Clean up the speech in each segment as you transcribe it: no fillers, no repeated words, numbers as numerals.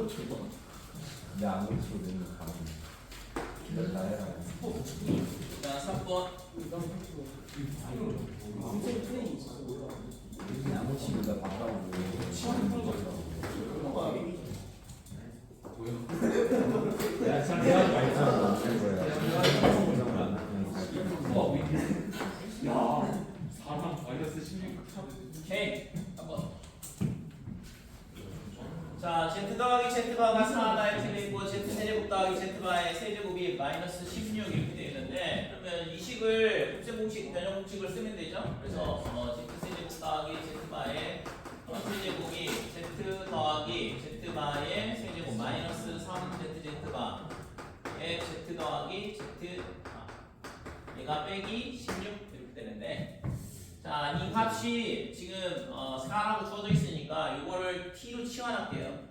아무리 치고 되는 거 가면 기다려 해라. 자, 3번. 아무리 치고 나 바꿔보고 야, 참 대학 많이 야, 4랑 마이너스 16. 오케이. 3번. 자, z 더하기 z바가 4다 이렇게 되고 z 세제곱 더하기 z바의 세제곱이 마이너스 16 이렇게 되어 있는데, 그러면 이 식을 곱셈 공식, 변형 공식을 쓰면 되죠. 그래서 z 세제곱 더하기 z바의 세제곱이 z 더하기 z바의 세제곱 마이너스 3zz바의 z 더하기 z바, 얘가 빼기 16 이렇게 되는데, 자, 이 값이 지금 4라고 주어져 있으니까 이거를 t로 치환할게요.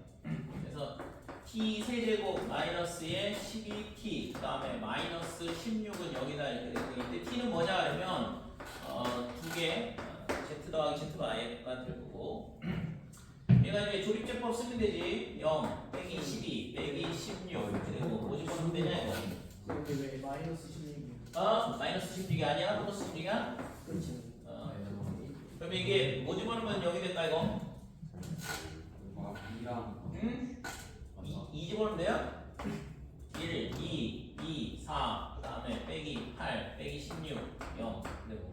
그래서 t 세제곱 마이너스의 12t, 그 다음에 마이너스 16은 여기다 이렇게 되고, 이때 t는 뭐냐 하면 두 개 z 더하기 z바가 될 거고, 얘가 이제 조립제법 쓰면 되지. 0 빼기 12 빼기 16 이렇게 되고, 뭐 집어넣으면 되냐 이거. 근데 왜 마이너스 16이요? 마이너스 16이 아니야? 플러스 16이야? 그렇지. 그럼 이게 뭐 집어넣으면 0이 될까 이거? 2랑 응? 2 집어넣으면 돼요? 1, 2, 2, 4, 그 다음에 빼기 8, 빼기 16, 0 되고.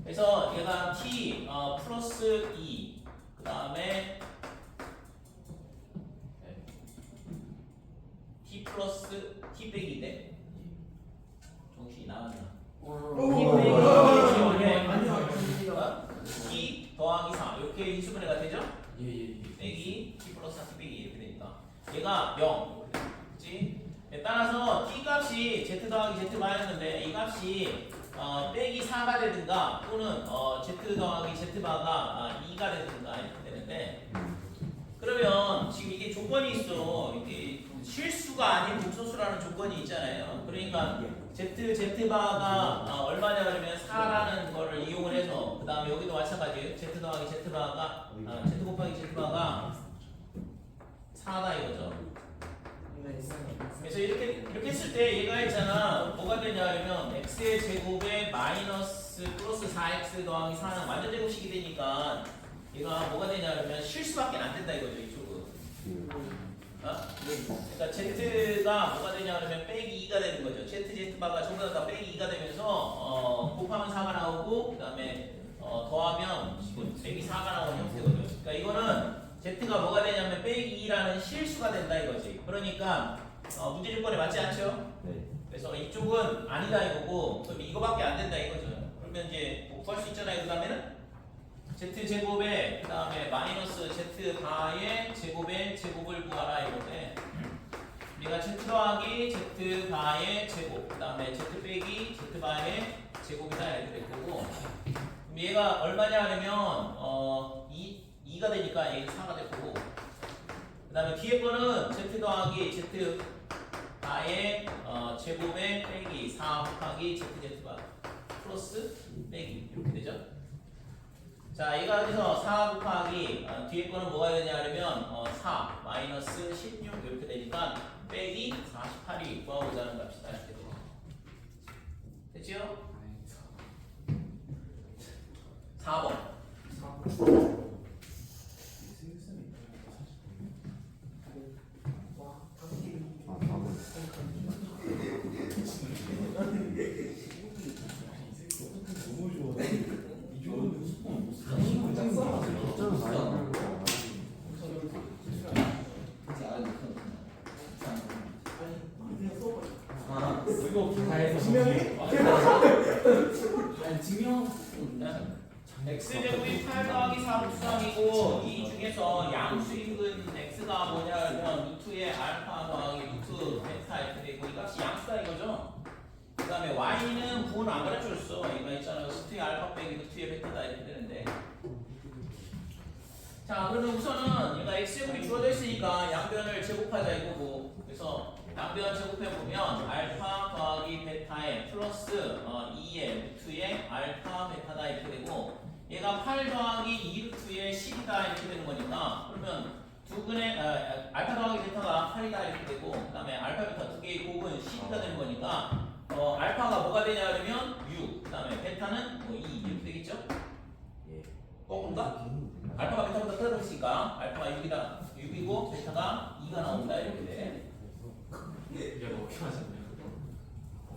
그래서 얘가 t 플러스 2, 그 다음에 t 플러스 t 빼기 대 정신이 나갔나? t 더하기 4 이렇게 인수분해가 되죠? 빼기 t 플러스 4 t 빼기 이렇게 되니까 얘가 0, 그렇지? 따라서 t 값이 z 더하기 z 마이너스인데 이 값이 빼기 4가 되든가 또는 z 더하기 z바가 2가 되든가 이렇게 되는데, 그러면 지금 이게 조건이 있어. 이게 실수가 아닌 복소수라는 조건이 있잖아요. 그러니까 z바가 얼마냐 그러면 4라는 거를 이용을 해서, 그 다음에 여기도 마찬가지예요. z 더하기 z바가 z 곱하기 z바가 4다 이거죠. 그래서 이렇게 했을 때 얘가 있잖아, 뭐가 되냐 하면 x의 제곱에 마이너스 플러스 4x 더하기 4는 완전 제곱식이 되니까 얘가 뭐가 되냐 하면 실수밖에 안 된다 이거죠, 이쪽은. 그러니까 z가 뭐가 되냐 하면 빼기 2가 되는 거죠. z바가 전부 다 빼기 2가 되면서 곱하면 4가 나오고, 그 다음에 더하면 지금 빼기 4가 나오는 형태거든요. 그러니까 이거는 z가 뭐가 되냐면 빼기 2라는 실수가 된다 이거지. 그러니까 문제 조건에 맞지 않죠? 네. 그래서 이쪽은 아니다 이거고, 그럼 이거밖에 안 된다 이거죠. 그러면 이제 뭐 구할 수 있잖아요. 그 다음에는 z제곱에 그 다음에 마이너스 z바의 제곱의 제곱을 구하라 이건데, 우리가 z 더하기 z바의 제곱, 그 다음에 z 빼기 z바의 제곱이다 이렇게 될 거고, 그럼 얘가 얼마냐 하면 2가 되니까 얘 4가 될 거고, 그 다음에 뒤에 거는 z 더하기 z바의 제곱의 빼기 4 곱하기 zz바 플러스 빼기 이렇게 되죠. 자, 얘가 어디서 4 곱하기 뒤에 거는 뭐가 되냐 하면 4 마이너스 16 이렇게 되니까 빼기 48이 구하고자 하는 값이다 이렇게 되죠. 됐지요? 4번. x제곱이 8 더하기 4 루트상이고, 이 중에서 양수인근 x가 뭐냐 하면 루트의 알파 더하기 루트 베타 이렇게 되고, 이 값이 양수다 이거죠. 그 다음에 y는 부호는 안 가르쳐줬어. 이거 있잖아요. 루트의 알파 빼기 루트의 베타다 이렇게 되는데, 자, 그러면 우선은 얘가 x제곱이 주어져 있으니까 양변을 제곱하자 이거고, 그래서 양변 제곱해보면 알파 더하기 베타의 플러스 2의 루트의 알파 베타다 이렇게 되고, 얘가 8 더하기 2 루트의 10이다 이렇게 되는 거니까, 그러면 알파 더하기 베타가 8이다 이렇게 되고 그다음에 알파 베타 두 개의 곱은 10이가 되는 거니까 알파가 뭐가 되냐 그러면 6 그다음에 베타는 뭐 2 이렇게 되겠죠? 예. 그런가? 알파가 베타보다 크다고 했으니까 알파가 6이고 베타가 2가 나온다 이렇게 돼. 야, 어떻게 하셨네요?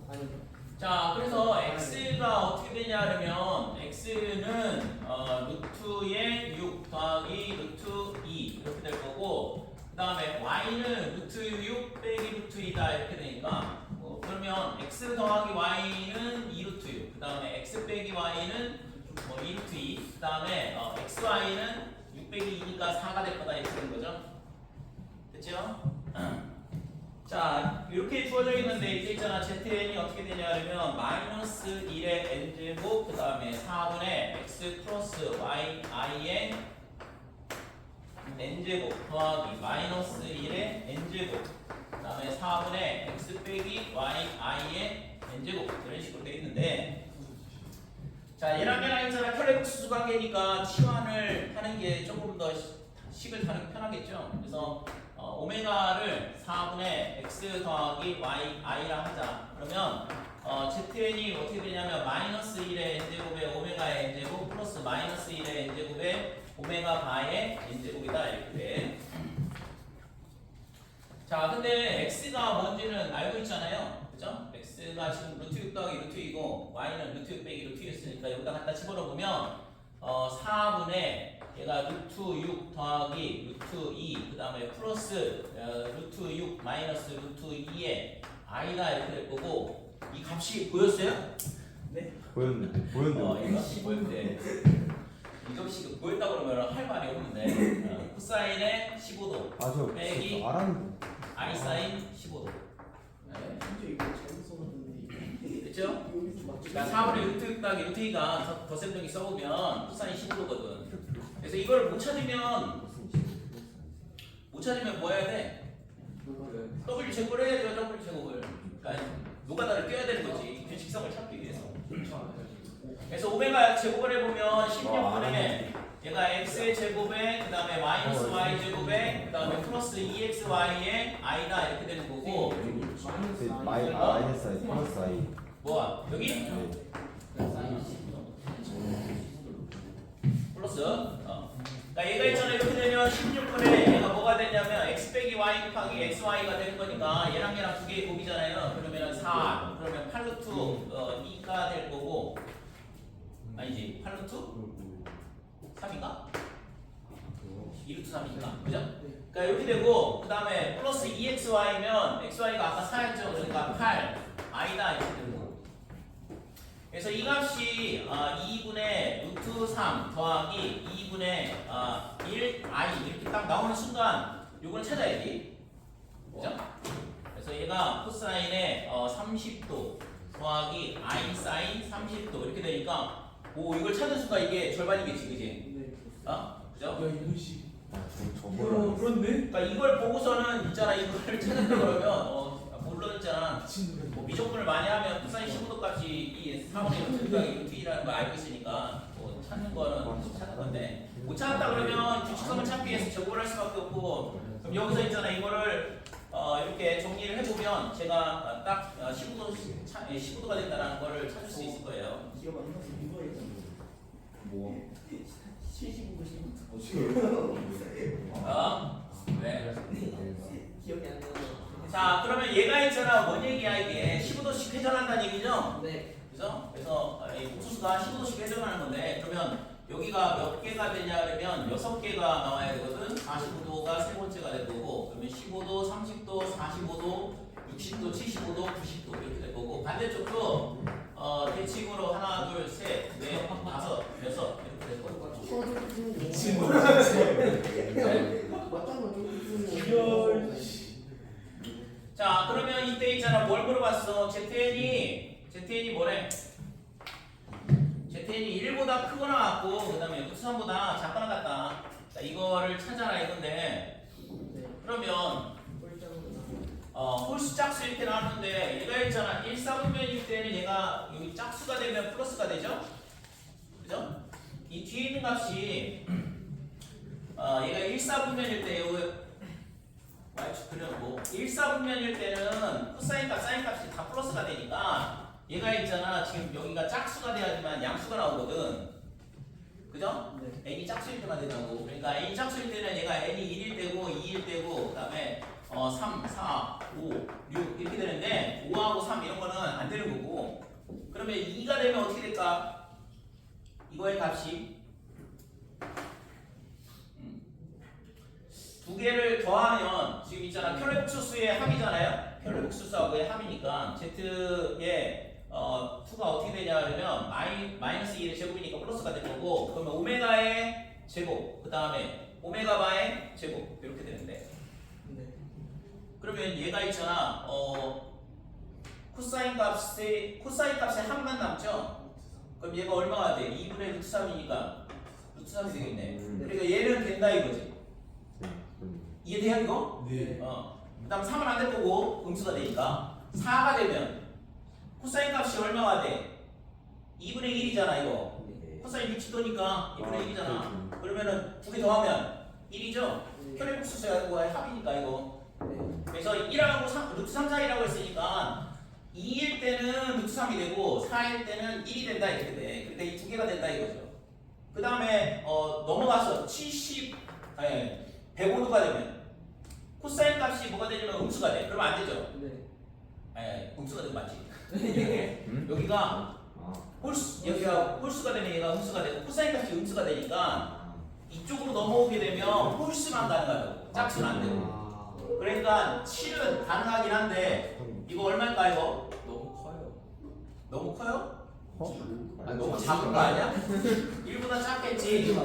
아니 자, 그래서 x가 어떻게 되냐 하면 x는 루트의 6 더하기 루트 2 이렇게 될 거고 그 다음에 y는 루트 6 빼기 루트 2다 이렇게 되니까 그러면 x 더하기 y는 2 루트 6 그 다음에 x 빼기 y는 뭐 2 루트 2 그 다음에 xy는 6 빼기 2니까 4가 될 거다 이렇게 되는 거죠. 됐죠? 자, 이렇게 주어져 있는데 이제 있잖아. ZN이 어떻게 되냐 하면 마이너스 1의 n제곱 그 다음에 4분의 x 플러스 y i의 n제곱 더하기 마이너스 1의 n제곱 그 다음에 4분의 x 빼기 y i의 n제곱 이런 식으로 되어 있는데 자, 얘랑 있잖아. 혈액수수 관계니까 치환을 하는 게 조금 더 식을 다루기 편하겠죠. 그래서 오메가를 4분의 x 더하기 y i라 하자. 그러면 zn이 어떻게 되냐면 마이너스 1의 n제곱에 오메가의 n제곱 플러스 마이너스 1의 n제곱에 오메가 바의 n제곱이다 이렇게 돼. 자, 근데 x가 뭔지는 알고 있잖아요. 그죠? x가 지금 루트 6 더하기 루트 2고 y는 루트 6 빼기 루트 2였으니까 여기다 갖다 집어넣으면 4분의 얘가 루트 6 더하기 루트 2 그 다음에 플러스 루트 6 마이너스 루트 2의 i다 이렇게 될 거고 이 값이 보였어요? 네. 보였는데 이 값이 보였는데 이 값이 보였다 그러면 할 말이 없는데 코사인의 15도 아저 빼기 알았는데 i 사인 15도 네. 진짜 이거 잘못 써놨는데 됐죠? 여기서 맞지? 그러니까 4분의 루트 6 더하기 루트 2가 덧셈정이 써보면 코사인 15도거든. 그래서 이걸 못 찾으면 뭐 해야 돼? W 제곱을 해야죠. W 제곱을. 그러니까 노가다를 떼야 되는 거지. 규칙성을 찾기 위해서. 그래서 오메가 제곱을 해보면 16분의 얘가 x의 제곱에 그 다음에 마이너스 y 제곱에 그 다음에 플러스 2xy의 i다 이렇게 되는 거고 마이너스 i 플러스 i 뭐야 여기? 플러스 그러니까 얘가 있잖아. 이렇게 되면 16분에 얘가 뭐가 되냐면 x 빼기 y 곱하기 xy가 되는 거니까 얘랑 두 개의 곱이잖아요. 그러면 4 그러면 8루트 2가 될 거고 아니지 8루트 3인가? 2루트 3이니까 그죠? 그러니까 이렇게 되고 그 다음에 플러스 2xy면 xy가 아까 4였죠. 그러니까 8 i다 이렇게 되고 그래서 이 값이 2분의 루트 3 더하기 2분의 1 i 이렇게 딱 나오는 순간 요거는 찾아야지. 그죠? 그래서 얘가 코사인의 30도 더하기 i 사인 30도 이렇게 되니까 오 이걸 찾는 순간 이게 절반이겠지, 그지? 그죠? 저거를 그러니까 이걸 보고서는 있잖아 이걸 찾는다 그러면 물론 있잖아 뭐 미적분을 많이 하면 코사인 15도 값이 이 4분의 루트 2라는 걸 알고 있으니까 뭐 찾는 거는 찾는 건데 못 찾았다 그러면 규칙성을 찾기 위해서 제곱을 할 수밖에 없고 그럼 여기서 있잖아 이거를 이렇게 정리를 해보면 제가 딱 15도가 된다는 거를 찾을 수 있을 거예요. 기억 안 나서 이거 했잖아. 뭐 75, 15. 네. 기억이 안 나서. 자 그러면 얘가 있잖아 뭔 얘기야 이게 15도씩 회전한다는 얘기죠? 네. 그래서 이 복수수가 15도씩 회전하는 건데 그러면 여기가 몇 개가 되냐 그러면 6개가 나와야 되거든. 45도가 세 번째가 될 거고 그러면 15도, 30도, 45도, 60도, 75도, 90도 이렇게 될 거고 반대쪽도 대칭으로 하나, 둘, 셋, 넷, 다섯, 여섯 이렇게 될 거고. 자 그러면 이때 있잖아 뭘 물어봤어? ZN이 뭐래? ZN이 1보다 크거나 같고 그 다음에 루트 3보다 작거나 같다. 자 이거를 찾아라 이건데 그러면 홀수 짝수 이렇게 나왔는데 얘가 있잖아 1, 4분면일 때는 얘가 여기 짝수가 되면 플러스가 되죠? 그죠? 이 뒤에 있는 값이 얘가 1사분면일 때 요거 y축들은 뭐 1사분면일 때는 코사인 값, 사인 값이 다 플러스가 되니까 얘가 있잖아. 지금 여기가 짝수가 돼야지만 양수가 나오거든. 그죠? 네. n이 짝수일 때만 된다고. 그러니까 n이 짝수일 때는 얘가 n이 1일 때고 2일 때고 그다음에 3, 4, 5, 6 이렇게 되는데 5하고 3 이런 거는 안 되는 거고. 그러면 2가 되면 어떻게 될까? 이거의 값이 두 개를 더하면 지금 있잖아. 편의복수수의 합이잖아요. 편의복수수하고의 합이니까 z의 2가 어떻게 되냐 그러면 마이너스 2의 제곱이니까 플러스가 될 거고 그러면 오메가의 제곱 그 다음에 오메가 바의 제곱 이렇게 되는데 네. 그러면 얘가 있잖아. 코사인 값의 합만 남죠. 그럼 얘가 얼마가 돼? 2분의 루트 3이니까 루트 3이 되겠네. 그러니까 얘는 된다 이거지. 이해돼요 이거? 네. 그 다음 3은 안 될 거고 음수가 되니까 4가 되면 코사인 값이 얼마가 돼? 2분의 1이잖아 이거. 코사인 60도니까 2분의 1이잖아. 그러면은 두 개 더하면 1이죠? 편의복수수하고의 합이니까 이거. 그래서 1하고 3, 루트 3, 4이라고 했으니까 2일 때는 루트 3이 되고 4일 때는 1이 된다 이렇게 돼. 그러니까 이 두 개가 된다 이거죠. 그 다음에 넘어가서 105도가 되면 코사인 값이 뭐가 되냐면 음수가 돼. 그러면 안 되죠? 네. 음수가 되면 맞지? 여기가 여기가 홀수가 되면 얘가 음수가 되고 코사인 값이 음수가 되니까 이쪽으로 넘어오게 되면 홀수만 가능하다고. 짝수는 안 되고. 그러니까 7은 가능하긴 한데 이거 얼마일까 이거? 너무 커요. 너무 커요? 아니 너무 작은 거 아니야? 1보다 작겠지?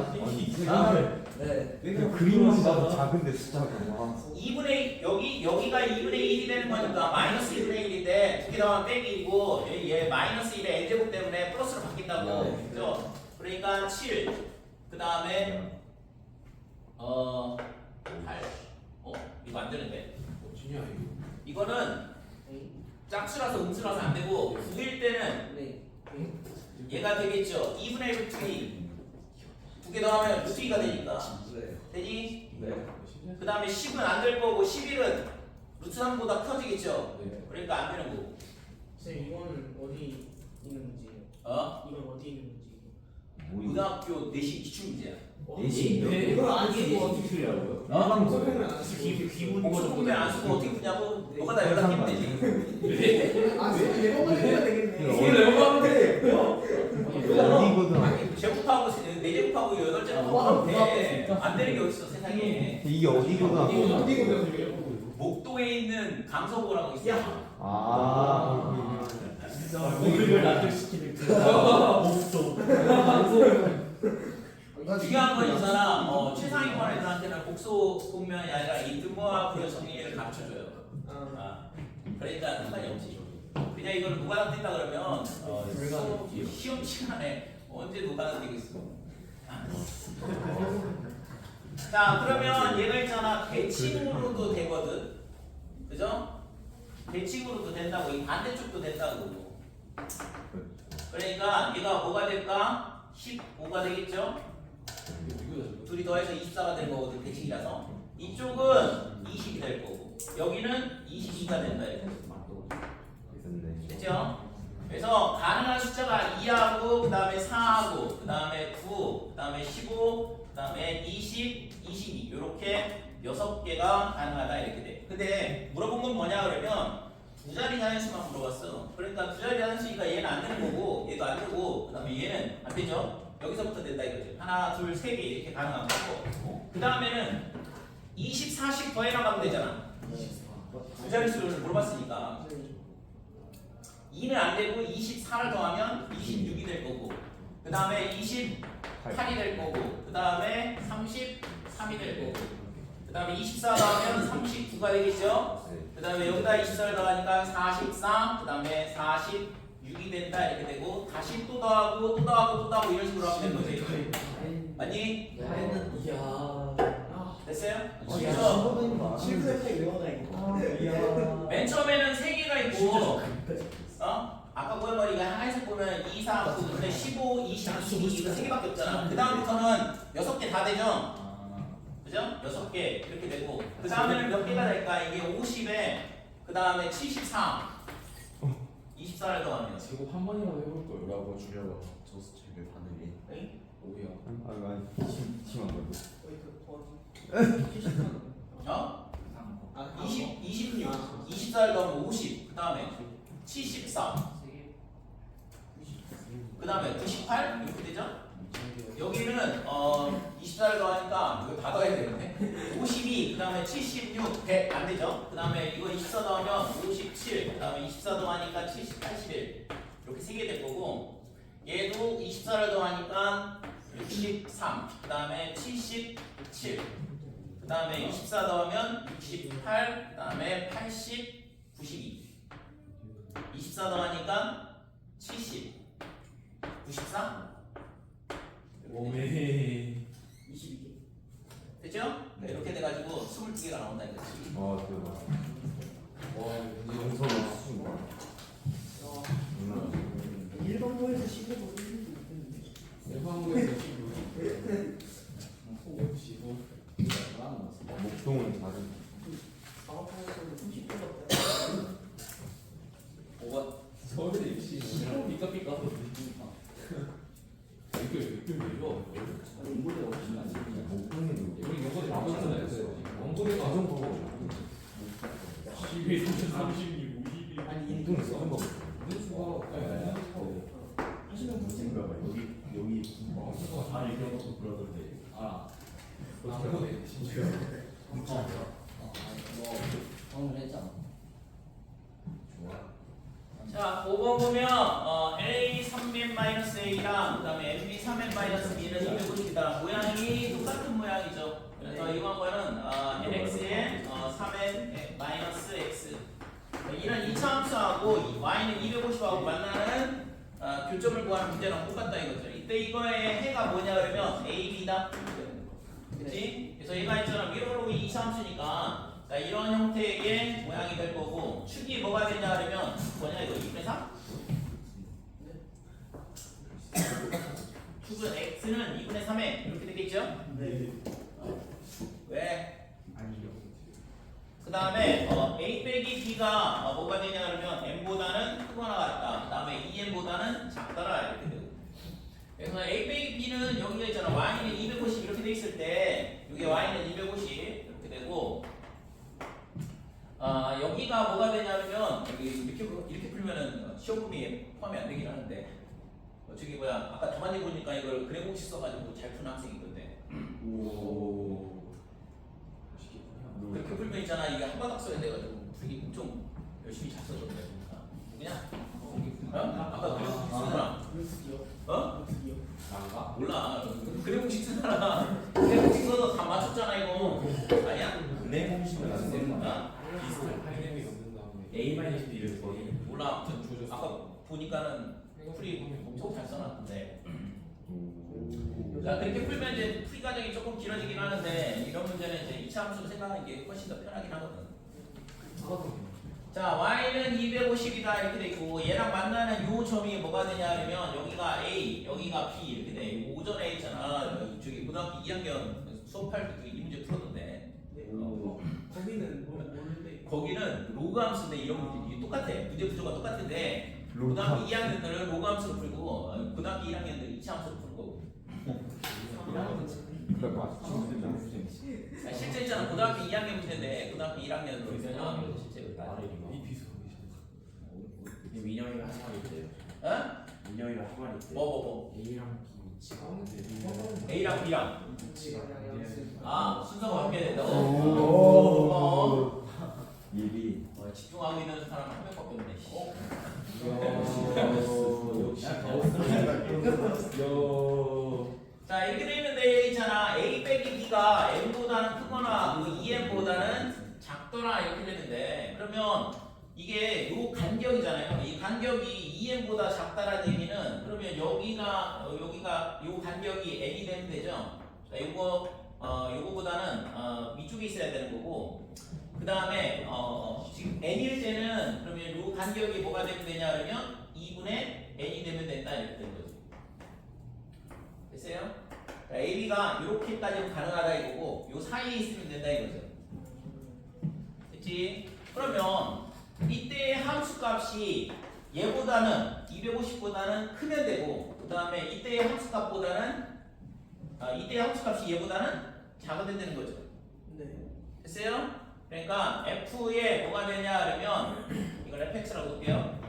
네. 그림만 봐도 작은데 숫자가 2분의 여기가 2분의 1이 되는 거니까 마이너스 2분의 1인데 두 개 더하면 빼기 1이고 얘 마이너스 1의 n제곱 때문에 플러스로 바뀐다고. 네. 그죠? 그러니까 7. 그 다음에 8. 이거 안 되는데. 어찌냐 이거. 이거는 네. 짝수라서 음수라서 안 되고 9일 때는 네. 얘가 되겠죠. 2분의 1 루트 2. 두 개 더하면 루트 2가 되니까. 되니? 그 다음에 10은 안 될 거고 11은 루트 3보다 커지겠죠. 네. 그러니까 안 되는 거고. 선생님 이거는 어디 있는 문제예요? 이건 어디 있는 문제예요? 고등학교 내신 기출문제야. 내신? 네. 이걸 안 쓰고 이게 어떻게 기술이라고요? 소금을 안 쓰고 기본 소금에 안 쓰고 어떻게 푸냐고? 너가 다 연락하면 되지. 안 쓰고 내고만 해야 되겠네. 이걸 내가 하면 돼. 어디거든. 아니 제곱하고 네 제곱하고 8제곱 하면 돼. 안 되는 게 어딨어 세상에. 이게 어디거든. 목동에 있는 강서구라고 있어. 아. 모두를 납득시키는 그 중요한 건 있잖아. 최상위권 애들한테는 복소 분면이 아니라 이 등모와 부여 정리를 가르쳐줘요. 그러니까 상관이 없지. 그냥 이걸 노가다 뛴다 그러면 시험 시간에 언제 노가다 뛰고 있어. 자 그러면 얘가 있잖아. 대칭으로도 되거든. 그죠? 대칭으로도 된다고. 이 반대쪽도 된다고. 그러니까 얘가 뭐가 될까? 15가 되겠죠? 둘이 더해서 24가 될 거거든. 대칭이라서. 이쪽은 20이 될 거고 여기는 22가 된다 이렇게. 됐죠? 그래서 가능한 숫자가 2하고 그 다음에 4하고 그 다음에 9, 그 다음에 15, 그 다음에 20, 22 이렇게 6개가 가능하다 이렇게 돼. 근데 물어본 건 뭐냐 그러면 두 자리 자연수만 물어봤어. 그러니까 두 자리 자연수니까 얘는 안 되는 거고 얘도 안 되고 그 다음에 얘는 안 되죠? 여기서부터 된다 이거지. 하나, 둘, 세 개 이렇게 가능한 거고 그 다음에는 20, 40 더해나가면 되잖아. 두 자릿수를 물어봤으니까 2는 안 되고 24를 더하면 26이 될 거고 그 다음에 28이 될 거고 그 다음에 33이 될 거고 그 다음에 24 더하면 39가 되겠죠? 그 다음에 여기다 24를 더하니까 44, 그 다음에 46이 된다 이렇게 되고 다시 또 더하고 또 더하고 또 더하고 이런 식으로 하면 되는 거지. 맞니? 이야. 됐어요? 아, 그래서 실크레파이 외워놔야겠다. 맨 처음에는 3개가 있고 아까 고양머리가 하나씩 보면 2, 4, 9, 근데 15, 20, 22 이거 3개밖에 없잖아. 그 다음부터는 6개 다 되죠? 그죠? 6개 이렇게 되고 그 다음에는 몇 개가 될까? 이게 50에 그 다음에 73 24를 더하면 제곱 한 번이라도 해볼 걸. 뭐라고 주려고 저스 책을 받으니 에이? 오야. 아니 심한 걸로 어이 그 어디? 73. 어? 아 26 24를 더하면 50 그 다음에 74 그 다음에 98 이렇게 되죠? 여기는 24를 더하니까 이거 다 더해야 되는데 52 그 다음에 76 100 안 되죠? 그 다음에 이거 24 더하면 57 그 다음에 24 더하니까 70 81 이렇게 3개 될 거고 얘도 24를 더하니까 63 그 다음에 77 그 다음에 24 더하면 68 그 다음에 80 92 24 더하니까 70 94 오메. 22개. 됐죠? 네. 이렇게 돼가지고 22개가 나온다 이거지. 아 대박 와 문제 용서를 쓰신 거야 어, 얼마나 일반고에서 15도 1도 못했는데. 일반고에서 15. 목동은 다른 사업하에서도 30도가 5번. 서울대 입시 15 삐까삐까 하고 있으니까. 이거 왜 줘? 인고대 없으면 안 되지. 목동에도 우리 요거 나눴잖아요. 원고대가 가정법으로 12, 36, 52. 아니 목동에 써준 거 문수가 하시는 분들 여기 다 얘기하고 그러던데 알아. 원고대 진짜. 오늘 했잖아. 좋아 자, 5번 보면 A 3n-A랑 그 다음에 MB 3n-B는 250이다. 모양이 똑같은 모양이죠. 그래서 이번 거는 nx에 3n-x 이런 이차함수하고 y는 250하고 만나는 교점을 구하는 문제랑 똑같다 이거죠. 이때 이거의 해가 뭐냐 그러면 a, b다. 그렇지? 그래서 얘가 있잖아 위로 오르기 이차함수니까 자, 이런 형태의 모양이 될 거고 축이 뭐가 되냐 그러면 뭐냐 이거 2분의 3? 축은 x는 2분의 3에 이렇게 되겠죠? 네. 왜? 아니요 그 다음에 a 빼기 b가 뭐가 되냐 그러면 m보다는 크거나 같다. 그 다음에 2m보다는 작더라 이렇게 되고. 그래서 a 빼기 b는 여기가 있잖아 y는 250 이렇게 돼 있을 때 여기 y는 250 이렇게 되고 여기가 뭐가 되냐면 여기 이렇게 풀면은 시험품이 포함이 안 되긴 하는데 저기 뭐야 아까 저만이 보니까 이걸 그래 공식 써가지고 잘 푸는 학생이 있던데 오 그렇게 풀면 있잖아 이게 한 바닥 써야 돼가지고 풀기 엄청 열심히 잘 써줬는데 누구냐? 아까 그래 공식 쓰더라 루트기요. 어? 루트기요. 난가? 몰라 그래 공식 쓰더라 그래 공식 써서 다 맞췄잖아 이거 아니야? 내 공식은 안 되는 거야 어? 비슷한 800이 넘는 다음에 A-B를 거의 몰라 아무튼 아까 보니까는 풀이 엄청 잘 써놨는데 자 그렇게 풀면 이제 풀이 과정이 조금 길어지긴 하는데 이런 문제는 이제 2차 함수로 생각하는 게 훨씬 더 편하긴 하거든. 자 y는 250이다 이렇게 돼 있고 얘랑 만나는 요 점이 뭐가 되냐 하면 여기가 a 여기가 b 이렇게 돼. 오전에 있잖아 저기 고등학교 2학년 수업할 때 이 문제 풀었는데 네. 거기는 모르는데. 거기는 로그 함수인데 이런 문제 이게 똑같아. 문제 구조가 똑같은데 로그 고등학교 함수. 2학년들은 로그 함수로 풀고 고등학교 1학년들은 2차 함수로 푸는 거고. 실제 있잖아 고등학교 2학년 문제인데 고등학교 1학년으로 있으면 실제 이 비슷한 민영이가 한 마리 있대요. 어? 민영이가 한 마리 있대요. 뭐 A랑 B 치가 A랑 B랑 순서가 바뀌어야 된다고? 오. 예비 집중하고 있는 사람 한 명밖에 없네 씨. 자 이렇게 돼 있는데 있잖아 A 빼기 B가 M보다는 크거나 2M보다는 작더라 이렇게 되는데 그러면 이게 요 간격이잖아요. 이 간격이 2M보다 작다라는 얘기는 그러면 여기가 요 간격이 N이 되면 되죠. 자 요거보다는 위쪽에 있어야 되는 거고 그 다음에 지금 N일 때는 그러면 요 간격이 뭐가 되면 되냐 그러면 2분의 N이 되면 된다 이렇게 되는 거죠. 됐어요? 자, A AB가 이렇게까지는 가능하다 이거고 요 사이에 있으면 된다 이거죠. 됐지? 그러면 이때의 함수값이 얘보다는 250보다는 크면 되고 그 다음에 이때의 함수값보다는 이때의 함수값이 얘보다는 작아야 되는 거죠. 네. 됐어요? 그러니까 F에 뭐가 되냐 그러면 이걸 fx라고 볼게요.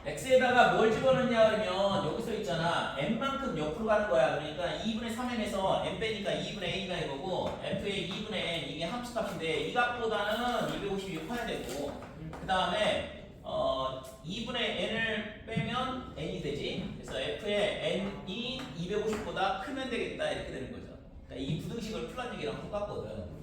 x에다가 뭘 집어넣냐 그러면 여기서 있잖아 n만큼 옆으로 가는 거야. 그러니까 2분의 3n에서 n 빼니까 2분의 n이가 이거고 f의 2분의 n 이게 함수값인데 이 값보다는 250이 커야 되고 그 다음에 2분의 n을 빼면 n이 되지. 그래서 f의 n이 250보다 크면 되겠다 이렇게 되는 거죠. 그러니까 이 부등식을 풀한 얘기랑 똑같거든.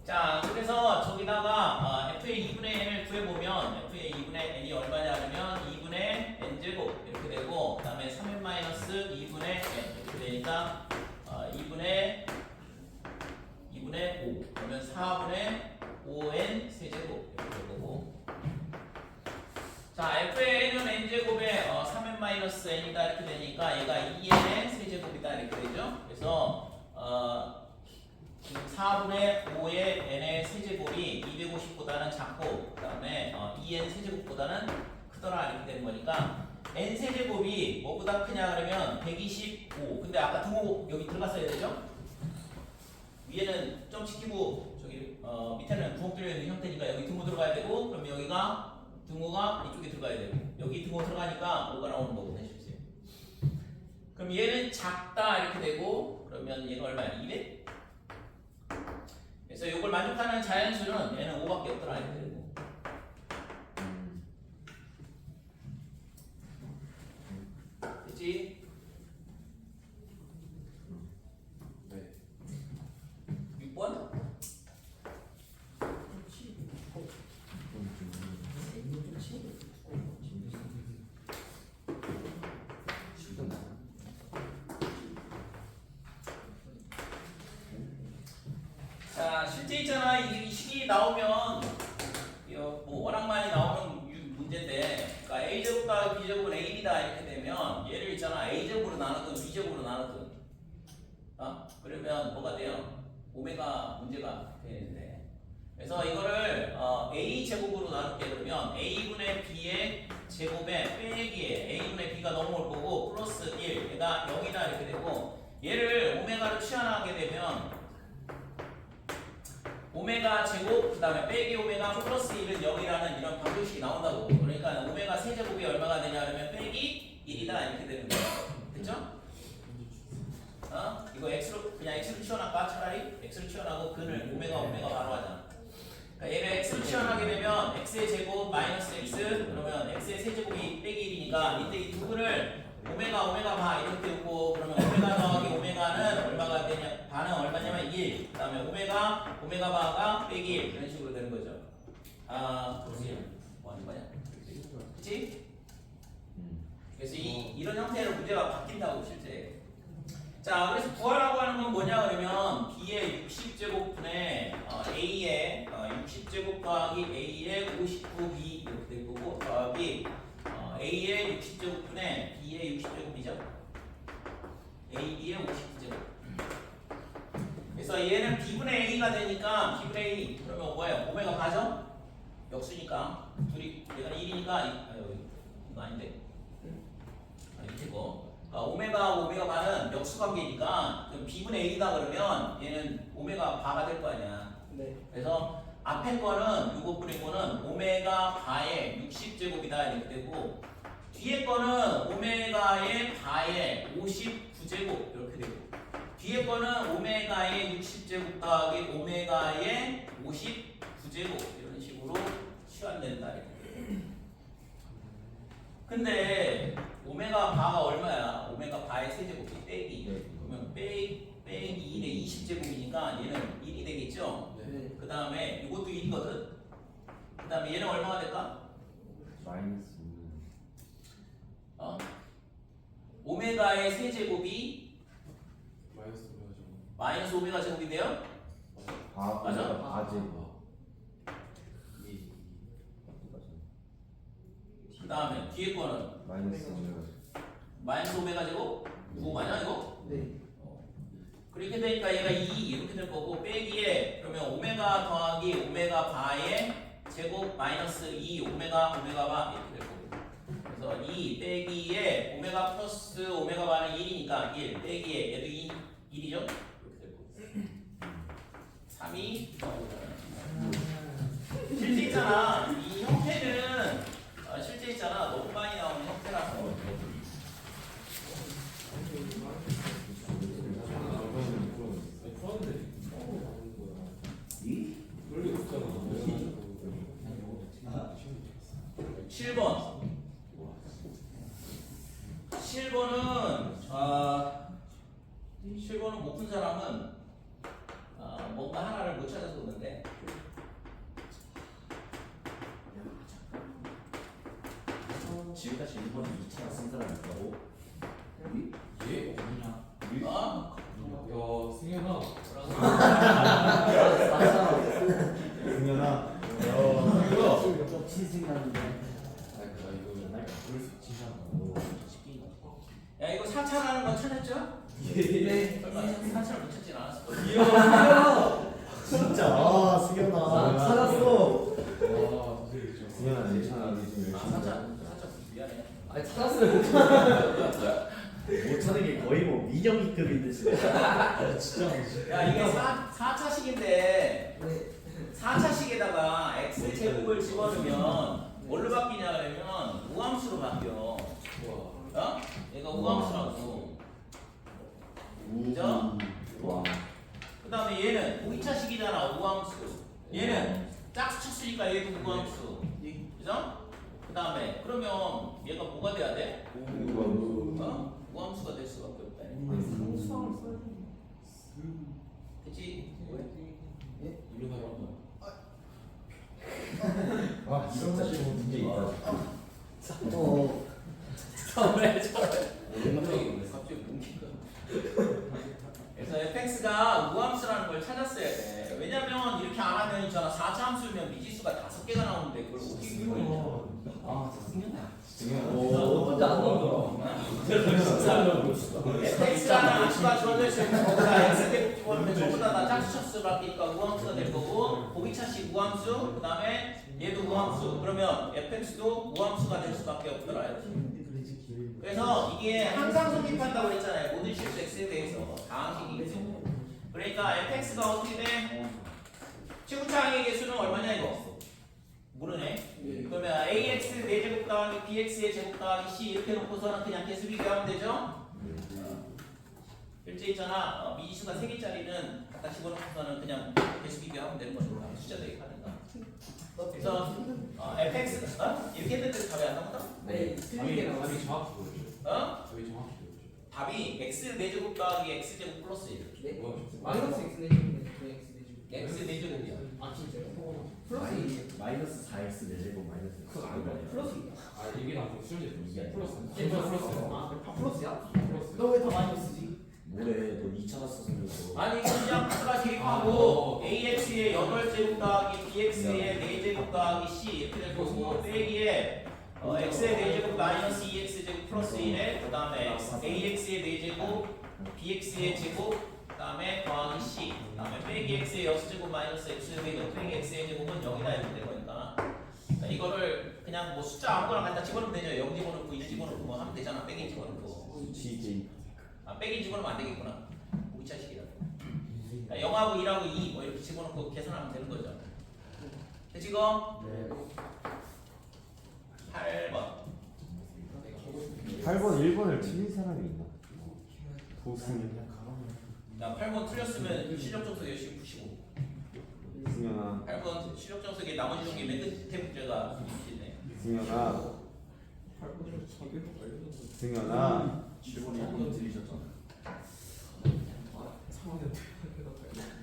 자, 그래서 저기다가 f의 2분의 n을 구해보면 f의 2분의 n이 얼마냐 하면 2분의 n제곱 이렇게 되고 그 다음에 3n 마이너스 2분의 n 이렇게 되니까 2분의 5 그러면 4분의 5n 세제곱 이렇게 될 거고 자 f의 n은 n제곱에 3n 마이너스 n이다 이렇게 되니까 얘가 2n의 세제곱이다 이렇게 되죠. 그래서 지금 4분의 5의 n의 세제곱이 250보다는 작고 그 다음에 2n 세제곱보다는 크더라 이렇게 되는 거니까 n 세제곱이 뭐보다 크냐 그러면 125 근데 아까 등호 여기 들어갔어야 되죠? 위에는 점 시키고 저기 밑에는 구멍 뚫려 있는 형태니까 여기 등호 들어가야 되고 그럼 여기가 등호가 이쪽에 들어가야 되고 여기 등호 들어가니까 5가 나오는 거거든요. 싶으세요? 그럼 얘는 작다 이렇게 되고 그러면 얘가 얼마야? 200? 그래서 이걸 만족하는 자연수는 얘는 5밖에 없더라 이렇게 되고 됐지? 네. 6번? 자 실제 있잖아 이 식이 나오면 뭐 워낙 많이 나오는 문제인데 그러니까 a제곱 더하기 b제곱은 a이다 이렇게 되면 얘를 있잖아 a제곱으로 나눴든 b제곱으로 나눴든 그러면 뭐가 돼요? 오메가 문제가 되는데 그래서 이거를 a제곱으로 나눌게 그러면 a분의 b의 제곱에 빼기에 a분의 b가 넘어올 거고 플러스 1 얘가 0이다 이렇게 되고 얘를 오메가로 치환하게 되면 오메가 제곱 그 다음에 빼기 오메가 플러스 1은 0이라는 이런 방정식이 나온다고. 그러니까 오메가 세제곱이 얼마가 되냐 하면 빼기 1이다 이렇게 되는 거예요. 됐죠? 이거 x로 그냥 x로 치환할까 차라리? x로 치환하고 근을 오메가 바로 하잖아. 그러니까 얘를 x로 치환하게 되면 x의 제곱 마이너스 x 그러면 x의 세제곱이 빼기 1이니까 이때 이 두 근을 오메가 바 이렇게 되고 그러면 오메가 더하기 오메가는 얼마가 되냐 바는 얼마냐면 1 그 다음에 오메가 바가 빼기 1 이런 식으로 되는 거죠. 그렇지 뭐 하는 거냐 그치? 그래서 이런 형태로 문제가 바뀐다고 실제. 자 그래서 구하라고 하는 건 뭐냐 그러면 b의 60제곱분의 a의 60제곱 더하기 a의 59b 이렇게 될 거고 더하기 a의 60제곱분의 b의 60제곱이죠. ab의 59제곱. 그래서 얘는 b분의 a가 되니까 b분의 a 그러면 뭐예요? 오메가 바죠? 역수니까 둘이 얘가 1이니까 이거 아닌데 이거 오메가 바는 역수 관계니까 그럼 b분의 a다 그러면 얘는 오메가 바가 될 거 아니야. 네. 그래서 앞에 거는 요거 뿌린 거는 오메가 바의 60제곱이다 이렇게 되고 뒤에 거는 오메가의 바의 59제곱 이렇게 되고 뒤에 거는 오메가의 60제곱 더하기 오메가의 59제곱 이런 식으로 치환된다 이렇게 돼요. 근데 오메가 바가 얼마야? 오메가 바의 세제곱이 빼기 그러면 빼기 1의 20제곱이니까 얘는 1이 되겠죠? 네. 그 다음에 이것도 1이거든. 그 다음에 얘는 얼마가 될까? 마이너스 오메가의 세제곱이 마이너스 오메가 제곱. 마이너스 오메가 제곱인데요? 맞아? 바제곱. 그 다음에 뒤에 거는 마이너스 오메가. 마이너스 오메가 제곱 9 맞아 이거? 네. 그렇게 되니까 얘가 2 이렇게 될 거고 빼기에 그러면 오메가 더하기 오메가 바의 제곱 마이너스 2 오메가 바 이렇게 될 거고 그래서 2 빼기에 오메가 플러스 오메가 바는 1이니까 1 빼기에 얘도 1이죠? 이렇게 될 거고 3이 실제 있잖아 이 형태는 실제 있잖아 너무 많이 나오는 형태라서 풀었는데 이? 그럴 리 없잖아. 7번 7번은 못 푼 사람은 뭔가 하나를 못 찾아서 그런데 지금까지 1번에 2차가 쓴 사람이 있다고? 얘 없냐? 어? 야 승현아. 승현아. 좀 친생각인데. 아 이거 옛날 그럴 수 있지. 야 이거 4차라는 거 찾았죠? 네. 설마 4차를 못 찾진 않았을 거야 진짜 아 승현아. 찾았어. 와 선생님 진짜. 승현아 괜찮아. 우리 지금 아 열심히 4차 미안해 아니 찾았으면 못 찾는 게 거의 뭐 민영이급인데 진짜. 진짜. 야 이게 4차식인데 4차식에다가 x제곱을 집어넣으면 뭘로 바뀌냐 그러면 우함수로 바뀌어 어? 얘가 우함수라고 그죠? 와. 그 다음에 얘는 고기차식이잖아 우함수 얘는 짝수쳤으니까 얘도 우함수 그죠? 그 다음에 그러면 얘가 뭐가 돼야 돼? 어? 우함수가 될 수밖에 없다 상수항을 써야 돼. 그치? 일어나라 한다. 아 진짜 문제 있다. 왜 저래? 갑자기 뭉친다. 그래서 fx가 우함수라는 걸 찾았어야 돼. 왜냐면 이렇게 안 하면 있잖아 4차 함수면 미지수가 5개가 나오는데 그걸 어떻게 기울이냐? 아저 승현아. 승현아. 먼저 안 나오더라. fx라는 함수가 주어져 있으면 거기다 x제곱 집어넣으면 전부 다 짝수차수 바뀌니까 우함수가 될 거고 고기차식 우함수 그 다음에 얘도 우함수 그러면 fx도 우함수가 될 수밖에 없더라. 그래서 이게 항상 성립한다고 했잖아요. 모든 실수 x에 대해서 다항식이기 때문에. 그러니까 fx가 어떻게 돼? 최고차항의 개수는 얼마냐 이거? 모르네. 그러면 ax 4제곱 더하기 bx의 제곱 더하기 c 이렇게 놓고서는 그냥 개수 비교하면 되죠? 실제 있잖아 미지수가 3개짜리는 갖다 집어넣고서는 그냥 개수 비교하면 되는 거죠. 숫자 대입하든가. 그래서 fx 이렇게 했는데 답이 안 나온다? 네. 틀리게 답이 나왔어요. 정확히 보여줘. 어? 답이 정확히 보여줘. 답이 x 4제곱 더하기 x제곱 플러스 1 네? 뭐야? 마이너스 x 내주면 네 x 내주면. x 4제곱이야. 아 진짜요? 플러스 마이너스 4x 4제곱 마이너스 그거 아니야? 플러스이야. 아 이게 나고 수련제 이게 플러스. 예, 플러스. 아 플러스야? 플러스. 너 왜 다 마이너스지? 뭐래 너 2차가 썼으면서. 아니 그냥 x가 대입하고 ax의 8제곱 더하기 bx의 4제곱 더하기 c 이렇게 될 거고 빼기에 x의 4제곱 마이너스 2x제곱 플러스 1에 그 다음에 ax의 4제곱 bx의 제곱 그 다음에 더하기 c 그 다음에 빼기 x의 6제곱 마이너스 x의 제곱 빼기 x의 제곱은 0이다 이렇게 될 거니까 그러니까 이거를 그냥 뭐 숫자 아무거나 갖다 집어넣으면 되죠. 0 집어넣고 1 집어넣고 뭐 하면 되잖아. 빼기 집어넣고 수치 게임. 빼기 집어넣으면 안 되겠구나. 고기차식이라. 0하고 1하고 2 뭐 이렇게 집어넣고 계산하면 되는 거죠. 됐지 이거? 네. 8번. 8번 1번을 틀린 사람이 있나? 도승이. 야 8번 틀렸으면 실력 정석 열심히 푸시고 승현아. 8번 실력 정석의 나머지 종류 맨 끝에 문제가 있네. 승현아. 승현아. 7번이 들리셨잖아.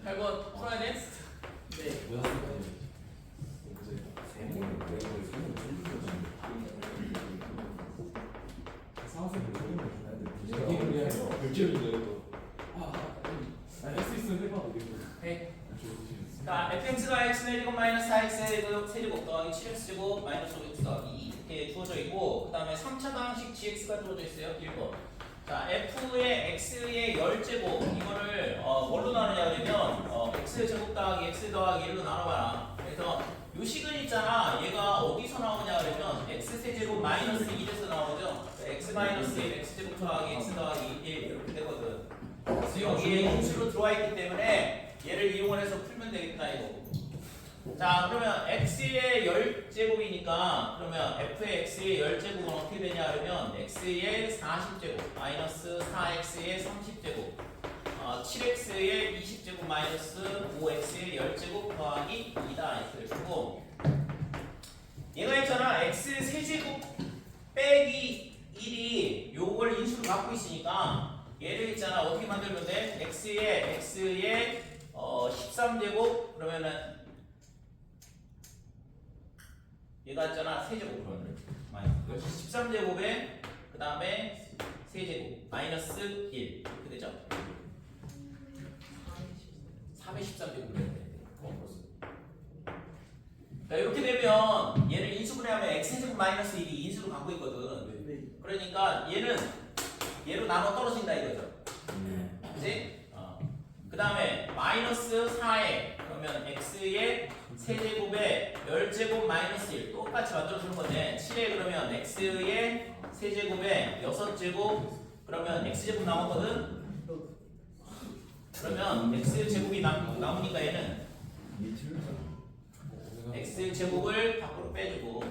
8번 풀어야 돼? 네. 뭐야? 할수 있으면 해봐. 자, fx가 x 제곱 마이너스 4x 세제곱 더하기 7x 제곱 마이너스 5x 더하기 2 이렇게 이렇게 주어져 있고 그 다음에 3차 방식 gx가 주어져 있어요. 1번. 자 f의 x의 열제곱 이거를 뭘로 나누냐 그러면 x 제곱 더하기 x 더하기 1로 나눠봐라. 그래서 요 식은 있잖아. 얘가 어디서 나오냐 그러면 x 세제곱 마이너스 1에서 나오죠. x 마이너스 1 x 제곱 더하기 x 더하기 1 이렇게 되거든. 그래서 여기에 인수로 들어와 있기 때문에 얘를 이용을 해서 풀면 되겠다 이거. 자 그러면 x의 열제곱이니까 그러면 f의 x의 열제곱은 어떻게 되냐 그러면 x의 40제곱 마이너스 4x의 30제곱 7x의 20제곱 마이너스 5x의 열제곱 더하기 2다 이렇게 되고 얘가 있잖아 x 세제곱 빼기 1이 요걸 인수로 갖고 있으니까 얘를 있잖아 어떻게 만들면 돼? x의 13제곱 그러면은 얘가 있잖아 세제곱 그러면 마이너스 13제곱에 그 다음에 세제곱 마이너스 1 이렇게 되죠? 3의 13제곱 그래야 돼. 자 이렇게 되면 얘를 인수분해하면 x제곱 마이너스 1이 인수로 갖고 있거든. 그러니까 얘는 얘로 나눠 떨어진다 이거죠. 그치? 그 다음에 마이너스 4에 그러면 x의 세제곱에 열제곱 마이너스 1 똑같이 만들어주는 건데 7에 그러면 x의 세제곱에 6제곱 그러면 x제곱 나오거든. 그러면 x제곱이 남으니까 얘는 x제곱을 밖으로 빼주고